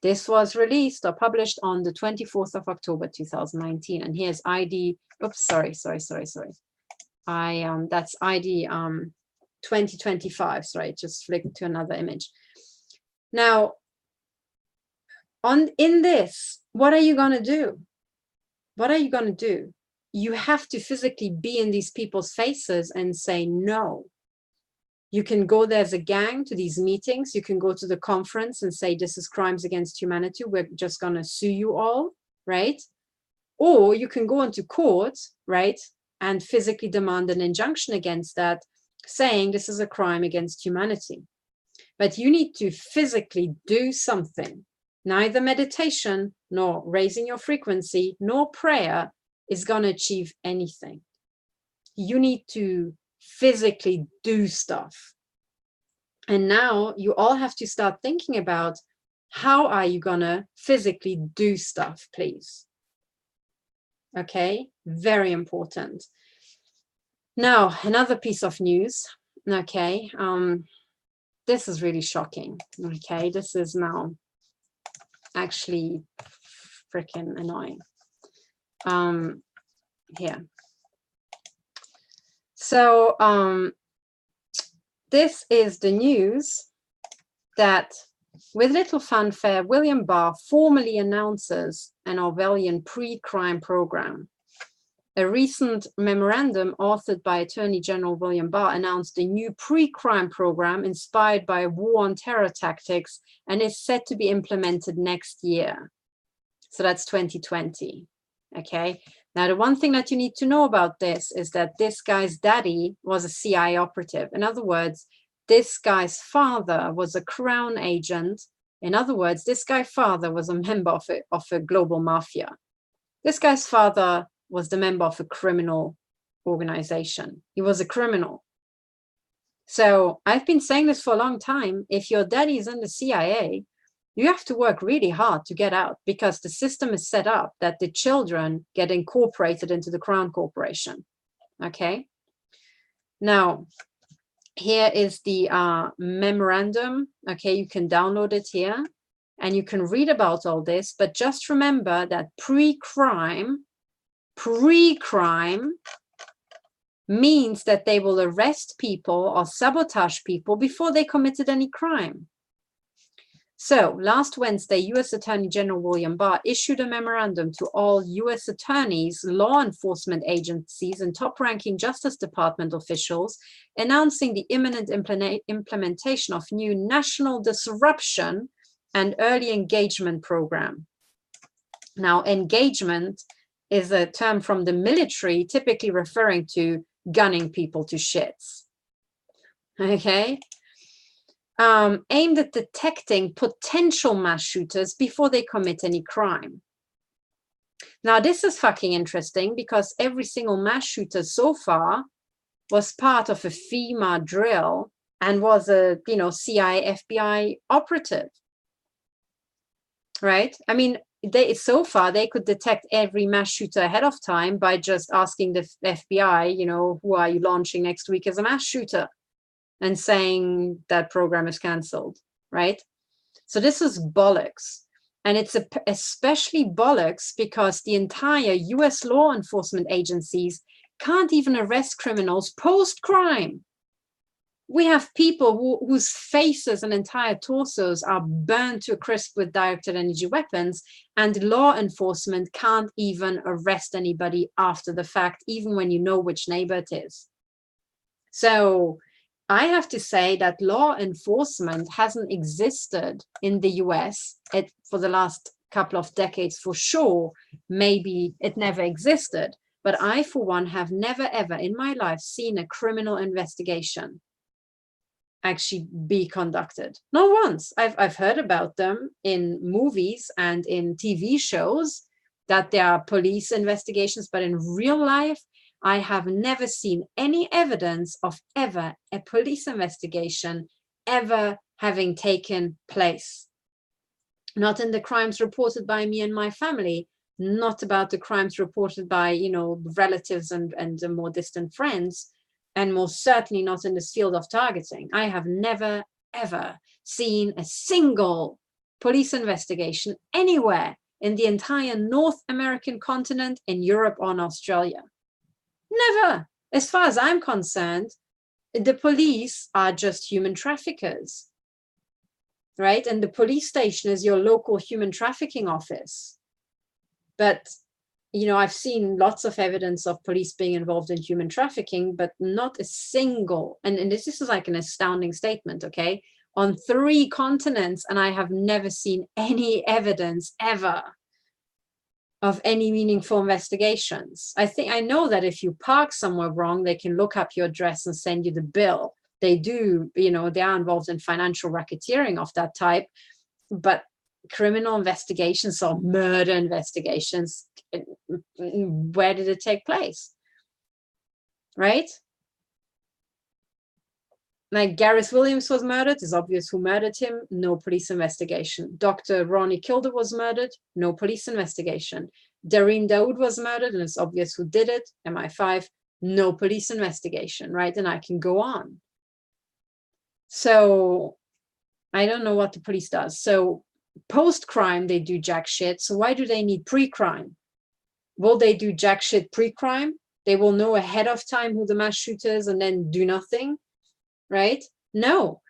This was released or published on the 24th of October, 2019. And here's ID, oops, sorry. That's ID 2025, sorry, just flicked to another image. Now, in this, what are you gonna do? What are you going to do? You have to physically be in these people's faces and say no. You can go there as a gang to these meetings. You can go to the conference and say, this is crimes against humanity. We're just going to sue you all, right? Or you can go into court, right, and physically demand an injunction against that, saying this is a crime against humanity. But you need to physically do something. Neither meditation, nor raising your frequency, nor prayer is going to achieve anything. You need to physically do stuff. And now you all have to start thinking about, how are you going to physically do stuff, please? Okay, very important. Now, another piece of news. Okay, this is really shocking. Okay, this is now actually freaking annoying. Here, So this is the news that, with little fanfare, William Barr formally announces an Orwellian pre-crime program. A recent memorandum authored by Attorney General William Barr announced a new pre-crime program inspired by a war on terror tactics and is set to be implemented next year. So that's 2020. Okay. Now, the one thing that you need to know about this is that this guy's daddy was a CIA operative. In other words, this guy's father was a Crown agent. In other words, this guy's father was a member of a global mafia. This guy's father was the member of a criminal organization. He was a criminal. So I've been saying this for a long time. If your daddy is in the CIA, you have to work really hard to get out, because the system is set up that the children get incorporated into the Crown Corporation. Okay. Now, here is the memorandum. Okay, you can download it here and you can read about all this, but just remember that pre-crime means that they will arrest people or sabotage people before they committed any crime. So last Wednesday, U.S. Attorney General William Barr issued a memorandum to all U.S. attorneys, law enforcement agencies, and top-ranking Justice Department officials, announcing the imminent implementation of new National Disruption and Early Engagement Program. Now, engagement is a term from the military, typically referring to gunning people to shits. Okay? Aimed at detecting potential mass shooters before they commit any crime. Now, this is fucking interesting because every single mass shooter so far was part of a FEMA drill and was a, CIA, FBI operative, right? I mean, so far they could detect every mass shooter ahead of time by just asking the FBI, who are you launching next week as a mass shooter? And saying that program is canceled, right? So this is bollocks. And it's especially bollocks because the entire US law enforcement agencies can't even arrest criminals post-crime. We have people whose faces and entire torsos are burned to a crisp with directed energy weapons, and law enforcement can't even arrest anybody after the fact, even when you know which neighbor it is. So I have to say that law enforcement hasn't existed in the US for the last couple of decades for sure. Maybe it never existed, but I, for one, have never ever in my life seen a criminal investigation actually be conducted. Not once. I've heard about them in movies and in TV shows that there are police investigations, but in real life, I have never seen any evidence of ever a police investigation ever having taken place. Not in the crimes reported by me and my family, not about the crimes reported by, relatives and more distant friends, and most certainly not in this field of targeting. I have never, ever seen a single police investigation anywhere in the entire North American continent, in Europe or in Australia. Never. As far as I'm concerned, the police are just human traffickers, right? And the police station is your local human trafficking office. But, I've seen lots of evidence of police being involved in human trafficking, but not a single, and this is like an astounding statement, okay? On 3 continents, and I have never seen any evidence ever of any meaningful investigations. I know that if you park somewhere wrong, they can look up your address and send you the bill. They do, they are involved in financial racketeering of that type, but criminal investigations or murder investigations, where did it take place? Right? Like Gareth Williams was murdered, it's obvious who murdered him, no police investigation. Dr. Ronnie Kilder was murdered, no police investigation. Dareen Daoud was murdered, and it's obvious who did it, MI5, no police investigation, right? And I can go on. So I don't know what the police does. So post-crime, they do jack shit. So why do they need pre-crime? Will they do jack shit pre-crime? They will know ahead of time who the mass shooter is and then do nothing, right? No.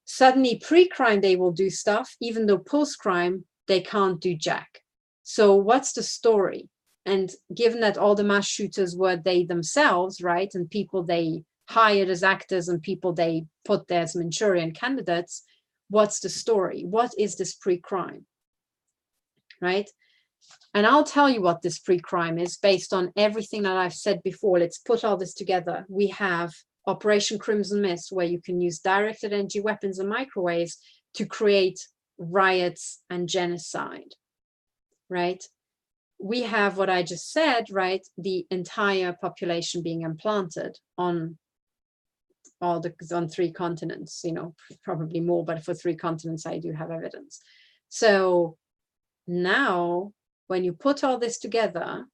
Suddenly pre-crime, they will do stuff, even though post-crime, they can't do jack. So what's the story? And given that all the mass shooters were they themselves, right? And people they hired as actors and people they put there as Manchurian candidates, what's the story? What is this pre-crime, right? And I'll tell you what this pre-crime is based on everything that I've said before. Let's put all this together. We have Operation Crimson Mist, where you can use directed energy weapons and microwaves to create riots and genocide, right? We have what I just said, right? The entire population being implanted on on 3 continents, you know, probably more, but for 3 continents, I do have evidence. So now, when you put all this together,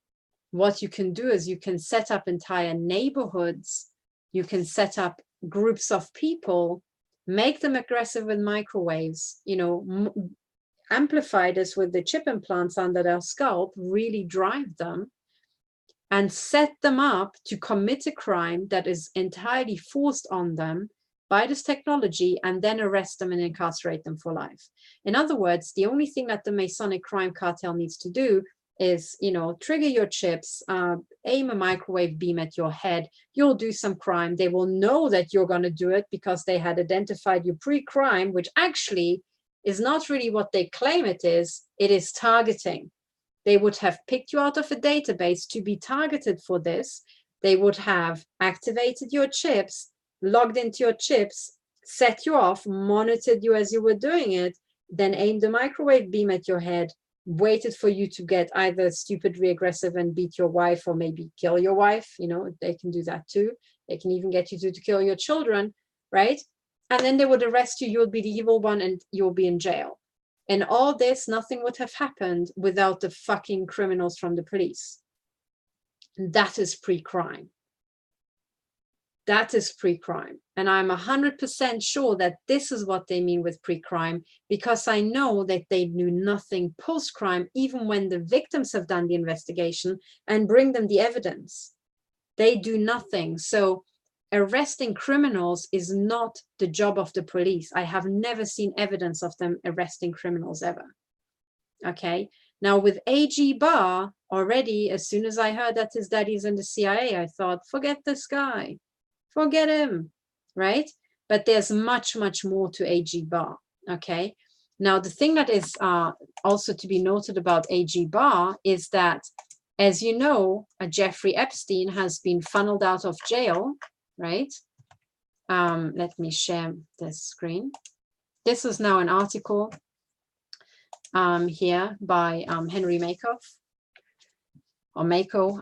what you can do is you can set up entire neighborhoods, you can set up groups of people, make them aggressive with microwaves, you know, amplify this with the chip implants under their scalp, really drive them, and set them up to commit a crime that is entirely forced on them by this technology, and then arrest them and incarcerate them for life. In other words, the only thing that the Masonic crime cartel needs to do is, you know, trigger your chips, aim a microwave beam at your head, you'll do some crime. They will know that you're going to do it because they had identified you pre-crime, which actually is not really what they claim it is targeting. They would have picked you out of a database to be targeted for this. They would have activated your chips, logged into your chips, set you off, monitored you as you were doing it, then aimed a microwave beam at your head, waited for you to get either stupidly aggressive and beat your wife or maybe kill your wife. You know, they can do that too. They can even get you to kill your children, right? And then they would arrest you. You'll be the evil one and you'll be in jail. And all this, nothing would have happened without the fucking criminals from the police. That is pre-crime. That is pre-crime. And I'm 100% sure that this is what they mean with pre-crime, because I know that they knew nothing post-crime, even when the victims have done the investigation and bring them the evidence. They do nothing. So arresting criminals is not the job of the police. I have never seen evidence of them arresting criminals ever. Okay. Now with A.G. Barr, already, as soon as I heard that his daddy's in the CIA, I thought, forget this guy. Forget him, right? But there's much, much more to A.G. Barr, okay? Now, the thing that is also to be noted about A.G. Barr is that, as you know, Jeffrey Epstein has been funneled out of jail, right? Let me share this screen. This is now an article here by Henry Makoff, or Mako.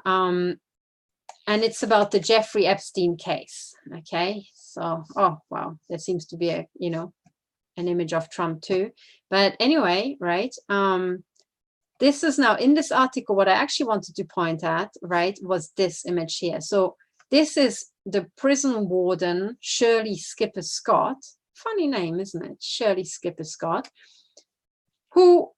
And it's about the Jeffrey Epstein case, okay? So, oh, wow, there seems to be a, you know, an image of Trump too. But anyway, right, this is now, in this article, what I actually wanted to point at, right, was this image here. So this is the prison warden, Shirley Skipper Scott. Funny name, isn't it? Shirley Skipper Scott, who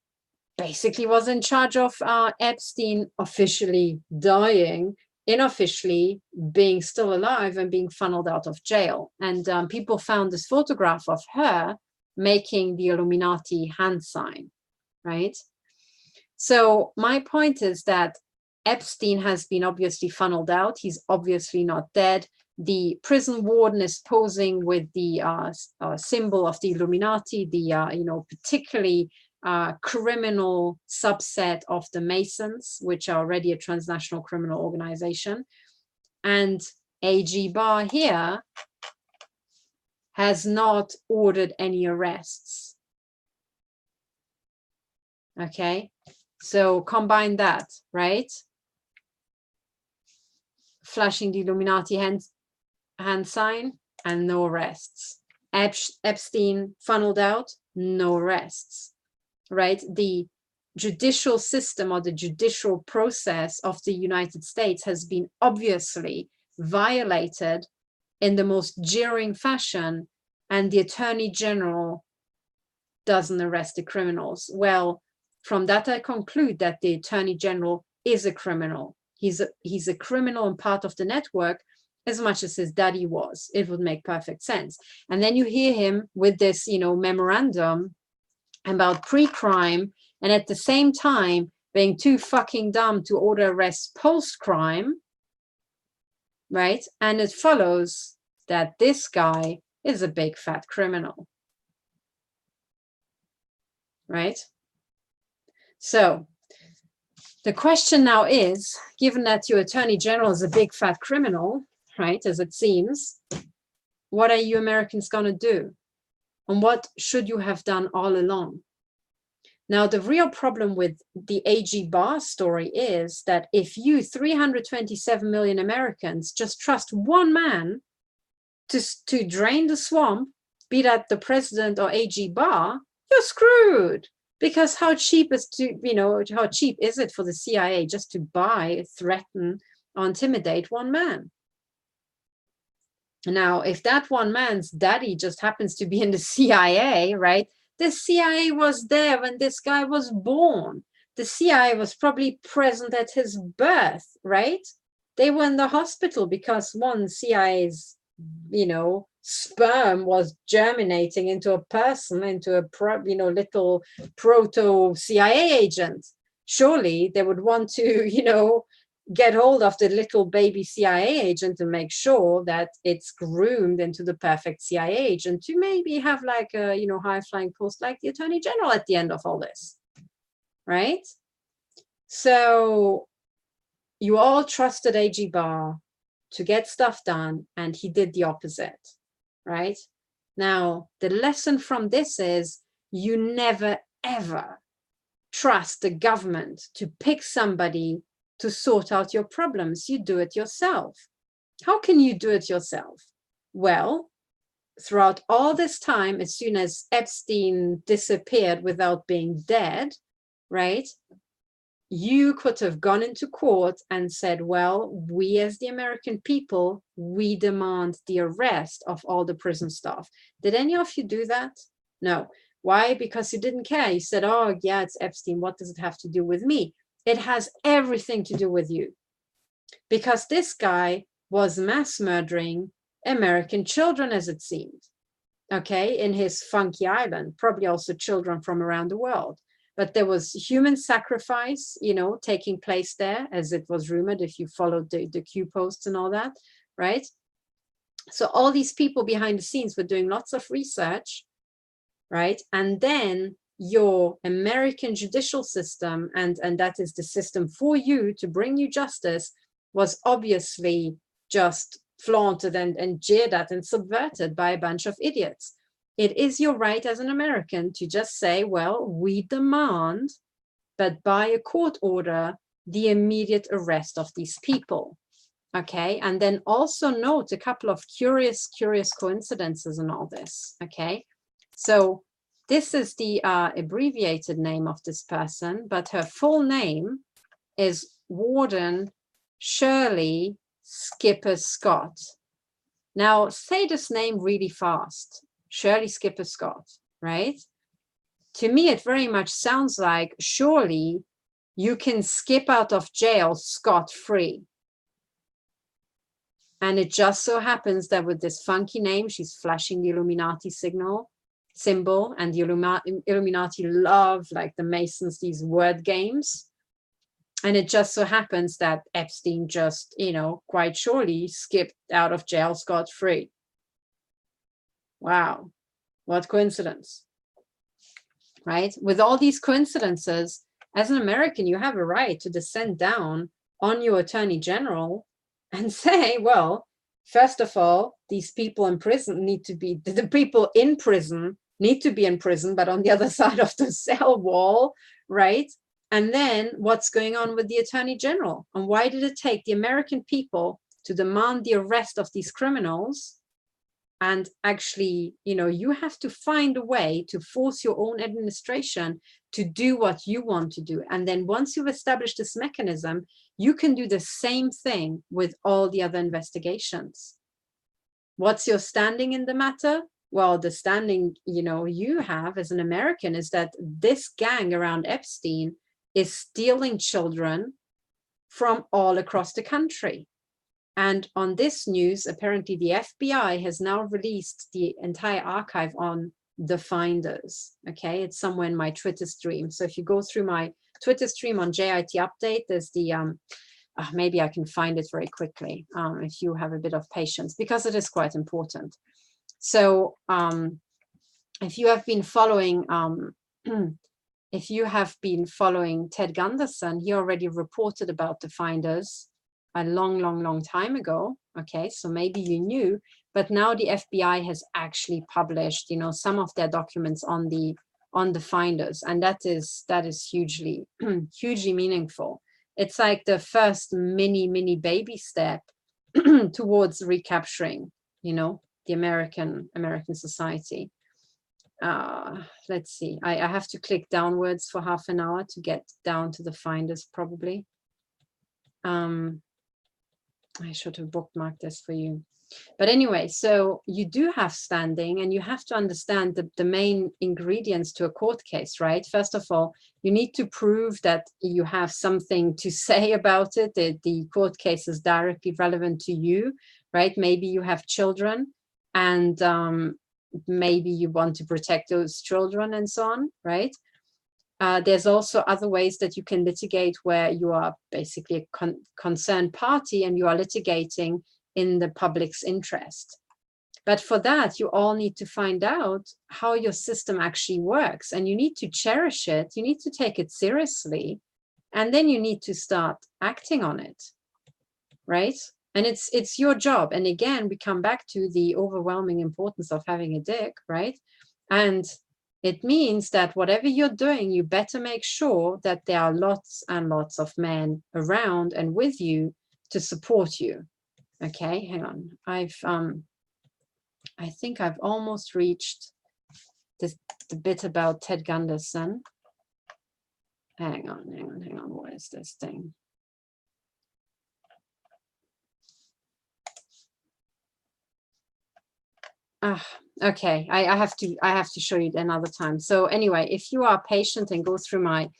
basically was in charge of Epstein officially dying, unofficially being still alive and being funneled out of jail. And people found this photograph of her making the Illuminati hand sign, right? So my point is that Epstein has been obviously funneled out. He's obviously not dead. The prison warden is posing with the symbol of the Illuminati, the, you know, particularly criminal subset of the Masons, which are already a transnational criminal organization. And A.G. Barr here has not ordered any arrests. Okay, so combine that, right? Flashing the Illuminati hand sign and no arrests. Epstein funneled out, no arrests. Right, the judicial system or the judicial process of the United States has been obviously violated in the most jeering fashion, and the Attorney General doesn't arrest the criminals. Well, from that I conclude that the Attorney General is a criminal, He's a criminal and part of the network as much as his daddy was. It would make perfect sense. And then you hear him with this, memorandum about pre-crime, and at the same time being too fucking dumb to order arrests post-crime, right? And it follows that this guy is a big fat criminal, right? So the question now is, given that your attorney general is a big fat criminal, right, as it seems, what are you Americans going to do? And what should you have done all along? Now, the real problem with the AG Barr story is that if you 327 million Americans just trust one man to drain the swamp, be that the president or AG Barr, you're screwed. Because how cheap is it for the CIA just to buy, threaten, or intimidate one man? Now, if that one man's daddy just happens to be in the CIA, right? The CIA was there when this guy was born. The CIA was probably present at his birth, right? They were in the hospital because one CIA's, sperm was germinating into a person, into a little proto CIA agent. Surely they would want to, get hold of the little baby CIA agent to make sure that it's groomed into the perfect CIA agent to maybe have like a, high flying post like the Attorney General at the end of all this, right? So you all trusted AG Barr to get stuff done, and he did the opposite, right? Now, the lesson from this is you never, ever trust the government to pick somebody to sort out your problems. You do it yourself. How can you do it yourself? Well, throughout all this time, as soon as Epstein disappeared without being dead, right? You could have gone into court and said, well, we as the American people, we demand the arrest of all the prison staff. Did any of you do that? No. Why? Because you didn't care. You said, oh, yeah, it's Epstein. What does it have to do with me? It has everything to do with you. Because this guy was mass murdering American children, as it seemed, okay, in his funky island, probably also children from around the world. But there was human sacrifice, taking place there, as it was rumored, if you followed the Q posts and all that, right? So all these people behind the scenes were doing lots of research, right? And then your American judicial system, and that is the system for you to bring you justice, was obviously just flaunted and jeered at and subverted by a bunch of idiots. It is your right as an American to just say, well, we demand that by a court order, the immediate arrest of these people. Okay, and then also note a couple of curious coincidences in all this. Okay, so this is the abbreviated name of this person, but her full name is Warden Shirley Skipper Scott. Now, say this name really fast. Shirley Skipper Scott, right? To me, it very much sounds like, surely you can skip out of jail scot-free. And it just so happens that with this funky name, she's flashing the Illuminati symbol, and the Illuminati love, like the Masons, these word games. And it just so happens that Epstein just, quite surely skipped out of jail scot-free. Wow, what coincidence, right? With all these coincidences, as an American, you have a right to descend down on your attorney general and say, well, first of all, these people in prison the people in prison need to be in prison, but on the other side of the cell wall, right? And then what's going on with the attorney general? And why did it take the American people to demand the arrest of these criminals? And actually, you have to find a way to force your own administration to do what you want to do. And then once you've established this mechanism, you can do the same thing with all the other investigations. What's your standing in the matter? Well, the standing, you have as an American is that this gang around Epstein is stealing children, from all across the country. And on this news, apparently the FBI has now released the entire archive on the finders. Okay, it's somewhere in my Twitter stream. So if you go through my Twitter stream on JIT Update, there's the, maybe I can find it very quickly if you have a bit of patience, because it is quite important. So if you have been following, if you have been following Ted Gunderson, he already reported about the finders a long time ago. Okay, so maybe you knew, but now the FBI has actually published, some of their documents on the finders, and that is hugely hugely meaningful. It's like the first mini baby step towards recapturing, the American society. Let's see. I have to click downwards for half an hour to get down to the finders, probably. I should have bookmarked this for you. But anyway, so you do have standing, and you have to understand the main ingredients to a court case, right? First of all, you need to prove that you have something to say about it, that the court case is directly relevant to you, right? Maybe you have children, and maybe you want to protect those children and so on, right? There's also other ways that you can litigate where you are basically a concerned party and you are litigating in the public's interest. But for that, you all need to find out how your system actually works, and you need to cherish it. You need to take it seriously, and then you need to start acting on it, right? And it's your job. And again, we come back to the overwhelming importance of having a dick, right? And it means that whatever you're doing, you better make sure that there are lots and lots of men around and with you to support you. Okay, hang on. I think I've almost reached the bit about Ted Gunderson. Hang on. What is this thing? Okay, I have to show you another time. So anyway, if you are patient and go through my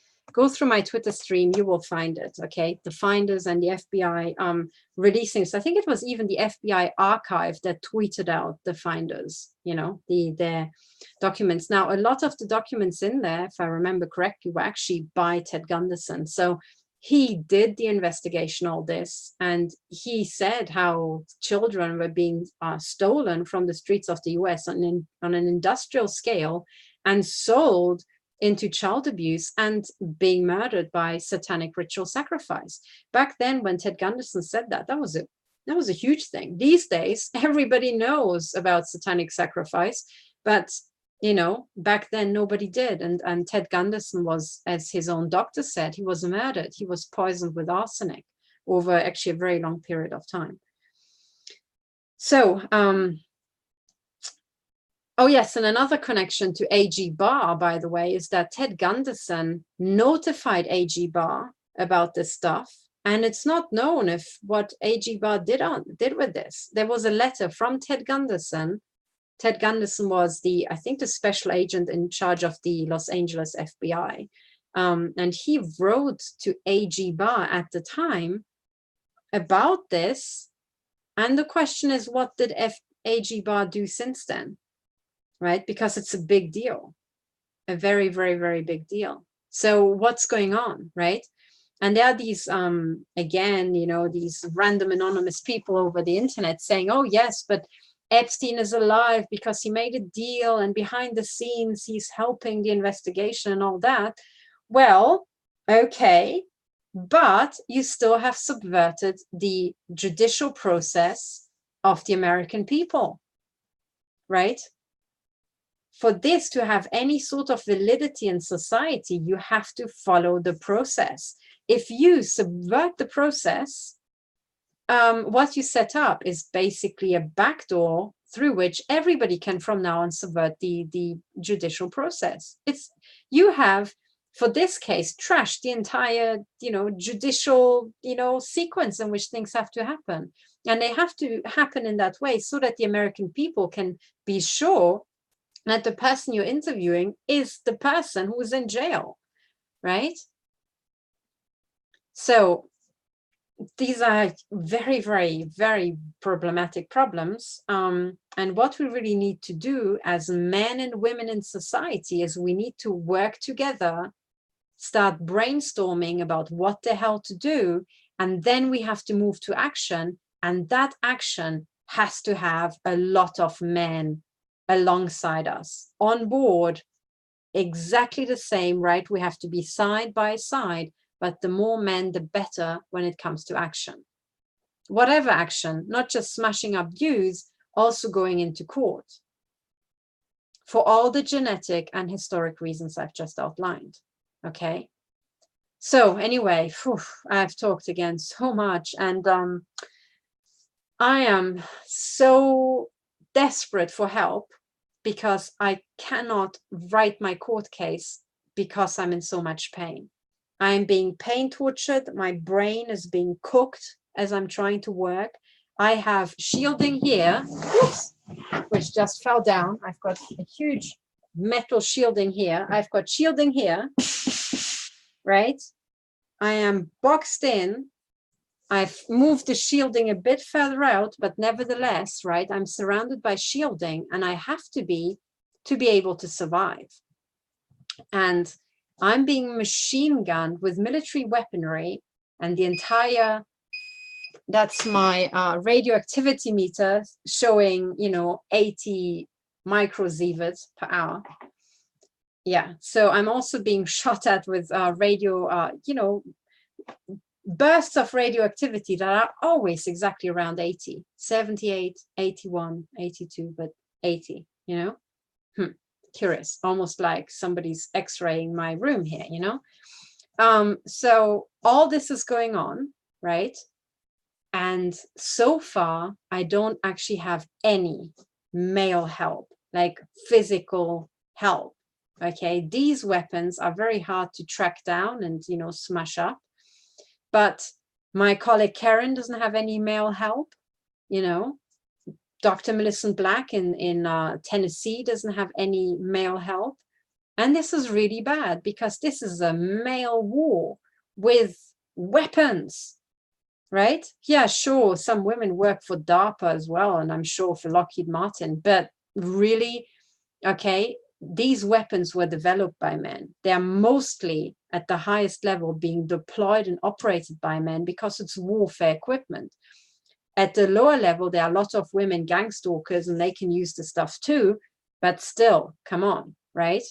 Twitter stream, you will find it. Okay, the finders and the FBI releasing. So I think it was even the FBI archive that tweeted out the finders, their documents. Now, a lot of the documents in there, if I remember correctly, were actually by Ted Gunderson. So he did the investigation, all this, and he said how children were being stolen from the streets of the US on an industrial scale and sold into child abuse and being murdered by satanic ritual sacrifice. Back then, when Ted Gunderson said that was a huge thing. These days, everybody knows about satanic sacrifice, but back then nobody did. And Ted Gunderson was, as his own doctor said, he was murdered. He was poisoned with arsenic over actually a very long period of time. So, oh yes, and another connection to A.G. Barr, by the way, is that Ted Gunderson notified A.G. Barr about this stuff. And it's not known if what A.G. Barr did with this. There was a letter from Ted Gunderson. Ted Gunderson was I think the special agent in charge of the Los Angeles FBI. And he wrote to A.G. Barr at the time about this. And the question is, what did A.G. Barr do since then? Right? Because it's a big deal, a very, very, very big deal. So what's going on, right? And there are these, again, these random anonymous people over the internet saying, oh, yes, but Epstein is alive because he made a deal and behind the scenes he's helping the investigation and all that. Well, okay, but you still have subverted the judicial process of the American people, right? For this to have any sort of validity in society, you have to follow the process. If you subvert the process, what you set up is basically a backdoor through which everybody can from now on subvert the judicial process. You have, for this case, trashed the entire, judicial, sequence in which things have to happen. And they have to happen in that way so that the American people can be sure that the person you're interviewing is the person who's in jail, right? So these are very, very, very problematic problems. And what we really need to do as men and women in society is we need to work together, start brainstorming about what the hell to do, and then we have to move to action. And that action has to have a lot of men alongside us, on board, exactly the same, right? We have to be side by side, but the more men, the better when it comes to action. Whatever action, not just smashing up dues, also going into court for all the genetic and historic reasons I've just outlined. Okay. So anyway, I've talked again so much, and I am so desperate for help because I cannot write my court case because I'm in so much pain. I'm being pain tortured. My brain is being cooked as I'm trying to work. I have shielding here, which just fell down. I've got a huge metal shielding here. I've got shielding here, right? I am boxed in. I've moved the shielding a bit further out, but nevertheless, right, I'm surrounded by shielding, and I have to be able to survive. And I'm being machine gunned with military weaponry, and the entire, that's my radioactivity meter showing, 80 microsieverts per hour. Yeah, so I'm also being shot at with bursts of radioactivity that are always exactly around 80, 78, 81, 82, but 80, Curious, almost like somebody's x-raying my room here, So all this is going on, right? And so far, I don't actually have any male help, like physical help, okay? These weapons are very hard to track down and, smash up. But my colleague Karen doesn't have any male help, Dr. Millicent Black in Tennessee doesn't have any male help. And this is really bad because this is a male war with weapons, right? Yeah, sure, some women work for DARPA as well, and I'm sure for Lockheed Martin, but really, okay, these weapons were developed by men. They are mostly at the highest level being deployed and operated by men because it's warfare equipment. At the lower level, there are a lot of women gang stalkers and they can use the stuff too, but still, come on, right?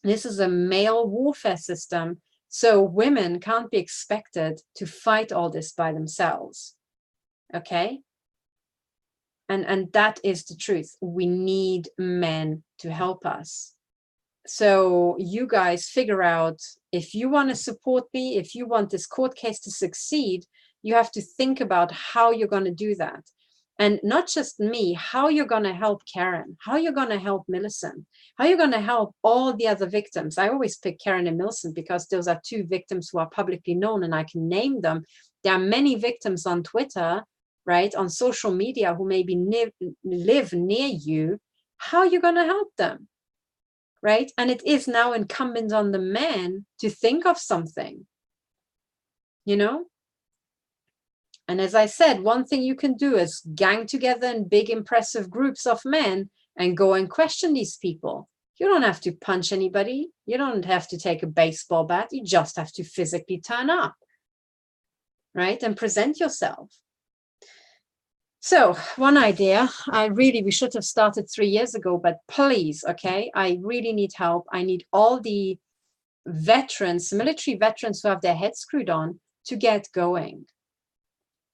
This is a male warfare system, so women can't be expected to fight all this by themselves, okay? And that is the truth. We need men to help us. So you guys figure out, if you want to support me, if you want this court case to succeed, you have to think about how you're going to do that. And not just me, how you're going to help Karen, how you're going to help Millicent, how you're going to help all the other victims. I always pick Karen and Millicent because those are two victims who are publicly known and I can name them. There are many victims on Twitter, right, on social media who maybe live near you. How are you going to help them, right? And it is now incumbent on the men to think of something, And as I said, one thing you can do is gang together in big, impressive groups of men and go and question these people. You don't have to punch anybody. You don't have to take a baseball bat. You just have to physically turn up, right? And present yourself. So one idea, we should have started 3 years ago, but please, okay, I really need help. I need all the veterans, military veterans who have their heads screwed on to get going.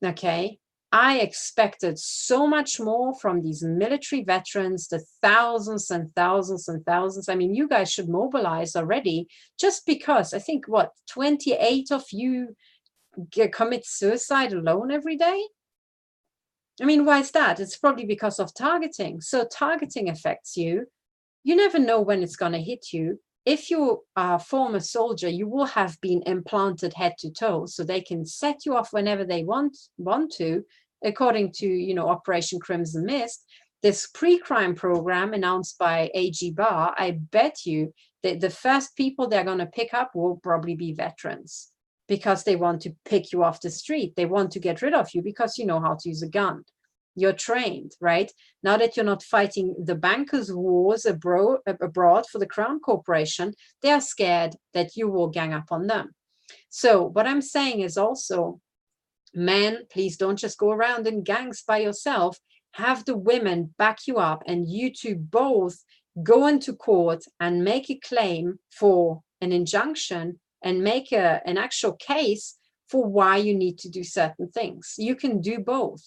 Okay, I expected so much more from these military veterans, the thousands and thousands and thousands. I mean, you guys should mobilize already, just because I think, 28 of you commit suicide alone every day? I mean, why is that? It's probably because of targeting. So targeting affects you. You never know when it's going to hit you. If you are a former soldier, you will have been implanted head to toe, so they can set you off whenever they want to, according to, Operation Crimson Mist. This pre-crime program announced by AG Barr, I bet you that the first people they're going to pick up will probably be veterans. because they want to pick you off the street. They want to get rid of you because you know how to use a gun. You're trained, right? Now that you're not fighting the bankers' wars abroad for the Crown Corporation, they are scared that you will gang up on them. So what I'm saying is also, men, please don't just go around in gangs by yourself. Have the women back you up, and you two both go into court and make a claim for an injunction and make an actual case for why you need to do certain things. You can do both,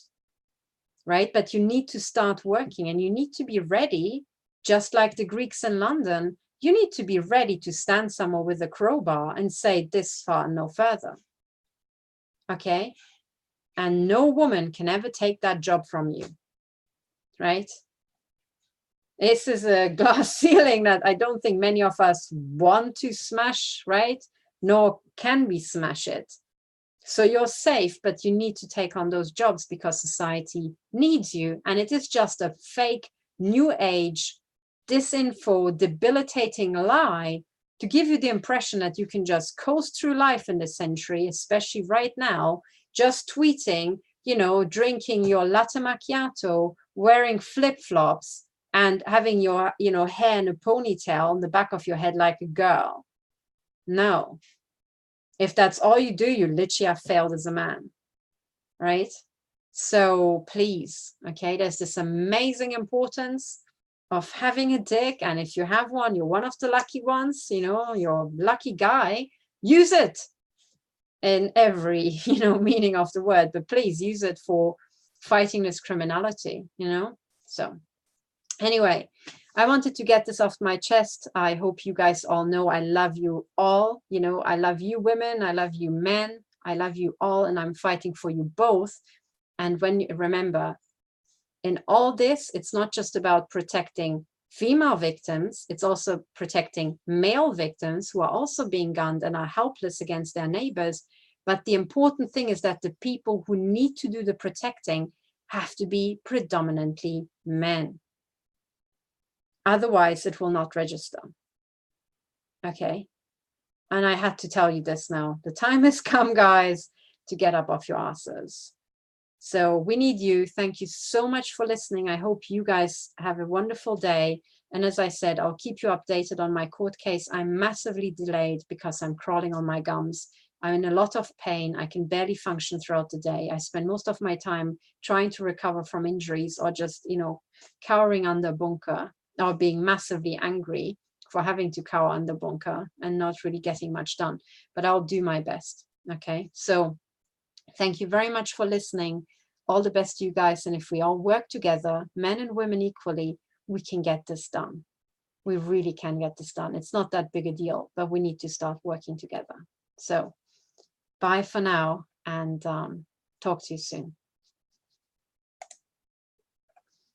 right? But you need to start working, and you need to be ready, just like the Greeks in London. You need to be ready to stand somewhere with a crowbar and say this far and no further. Okay? And no woman can ever take that job from you, right? This is a glass ceiling that I don't think many of us want to smash, right? Nor can we smash it. So you're safe, but you need to take on those jobs because society needs you. And it is just a fake, new age, disinfo, debilitating lie to give you the impression that you can just coast through life in this century, especially right now, just tweeting, you know, drinking your latte macchiato, wearing flip-flops, and having your, you know, hair in a ponytail on the back of your head like a girl. No. If that's all you do, you literally have failed as a man, right? So please, okay, there's this amazing importance of having a dick. And if you have one, you're one of the lucky ones, you know, you're a lucky guy, use it in every, you know, meaning of the word, but please use it for fighting this criminality, you know? So anyway, I wanted to get this off my chest. I hope you guys all know I love you all. You know, I love you women. I love you men. I love you all. And I'm fighting for you both. And when you remember, in all this, it's not just about protecting female victims. It's also protecting male victims who are also being gunned and are helpless against their neighbors. But the important thing is that the people who need to do the protecting have to be predominantly men. Otherwise, it will not register. Okay. And I had to tell you this now. The time has come, guys, to get up off your asses. So we need you. Thank you so much for listening. I hope you guys have a wonderful day. And as I said, I'll keep you updated on my court case. I'm massively delayed because I'm crawling on my gums. I'm in a lot of pain. I can barely function throughout the day. I spend most of my time trying to recover from injuries or just, you know, cowering under a bunker, or being massively angry for having to cower under bunker and not really getting much done. But I'll do my best. Okay. So thank you very much for listening. All the best to you guys. And if we all work together, men and women equally, we can get this done. We really can get this done. It's not that big a deal, but we need to start working together. So bye for now, and talk to you soon.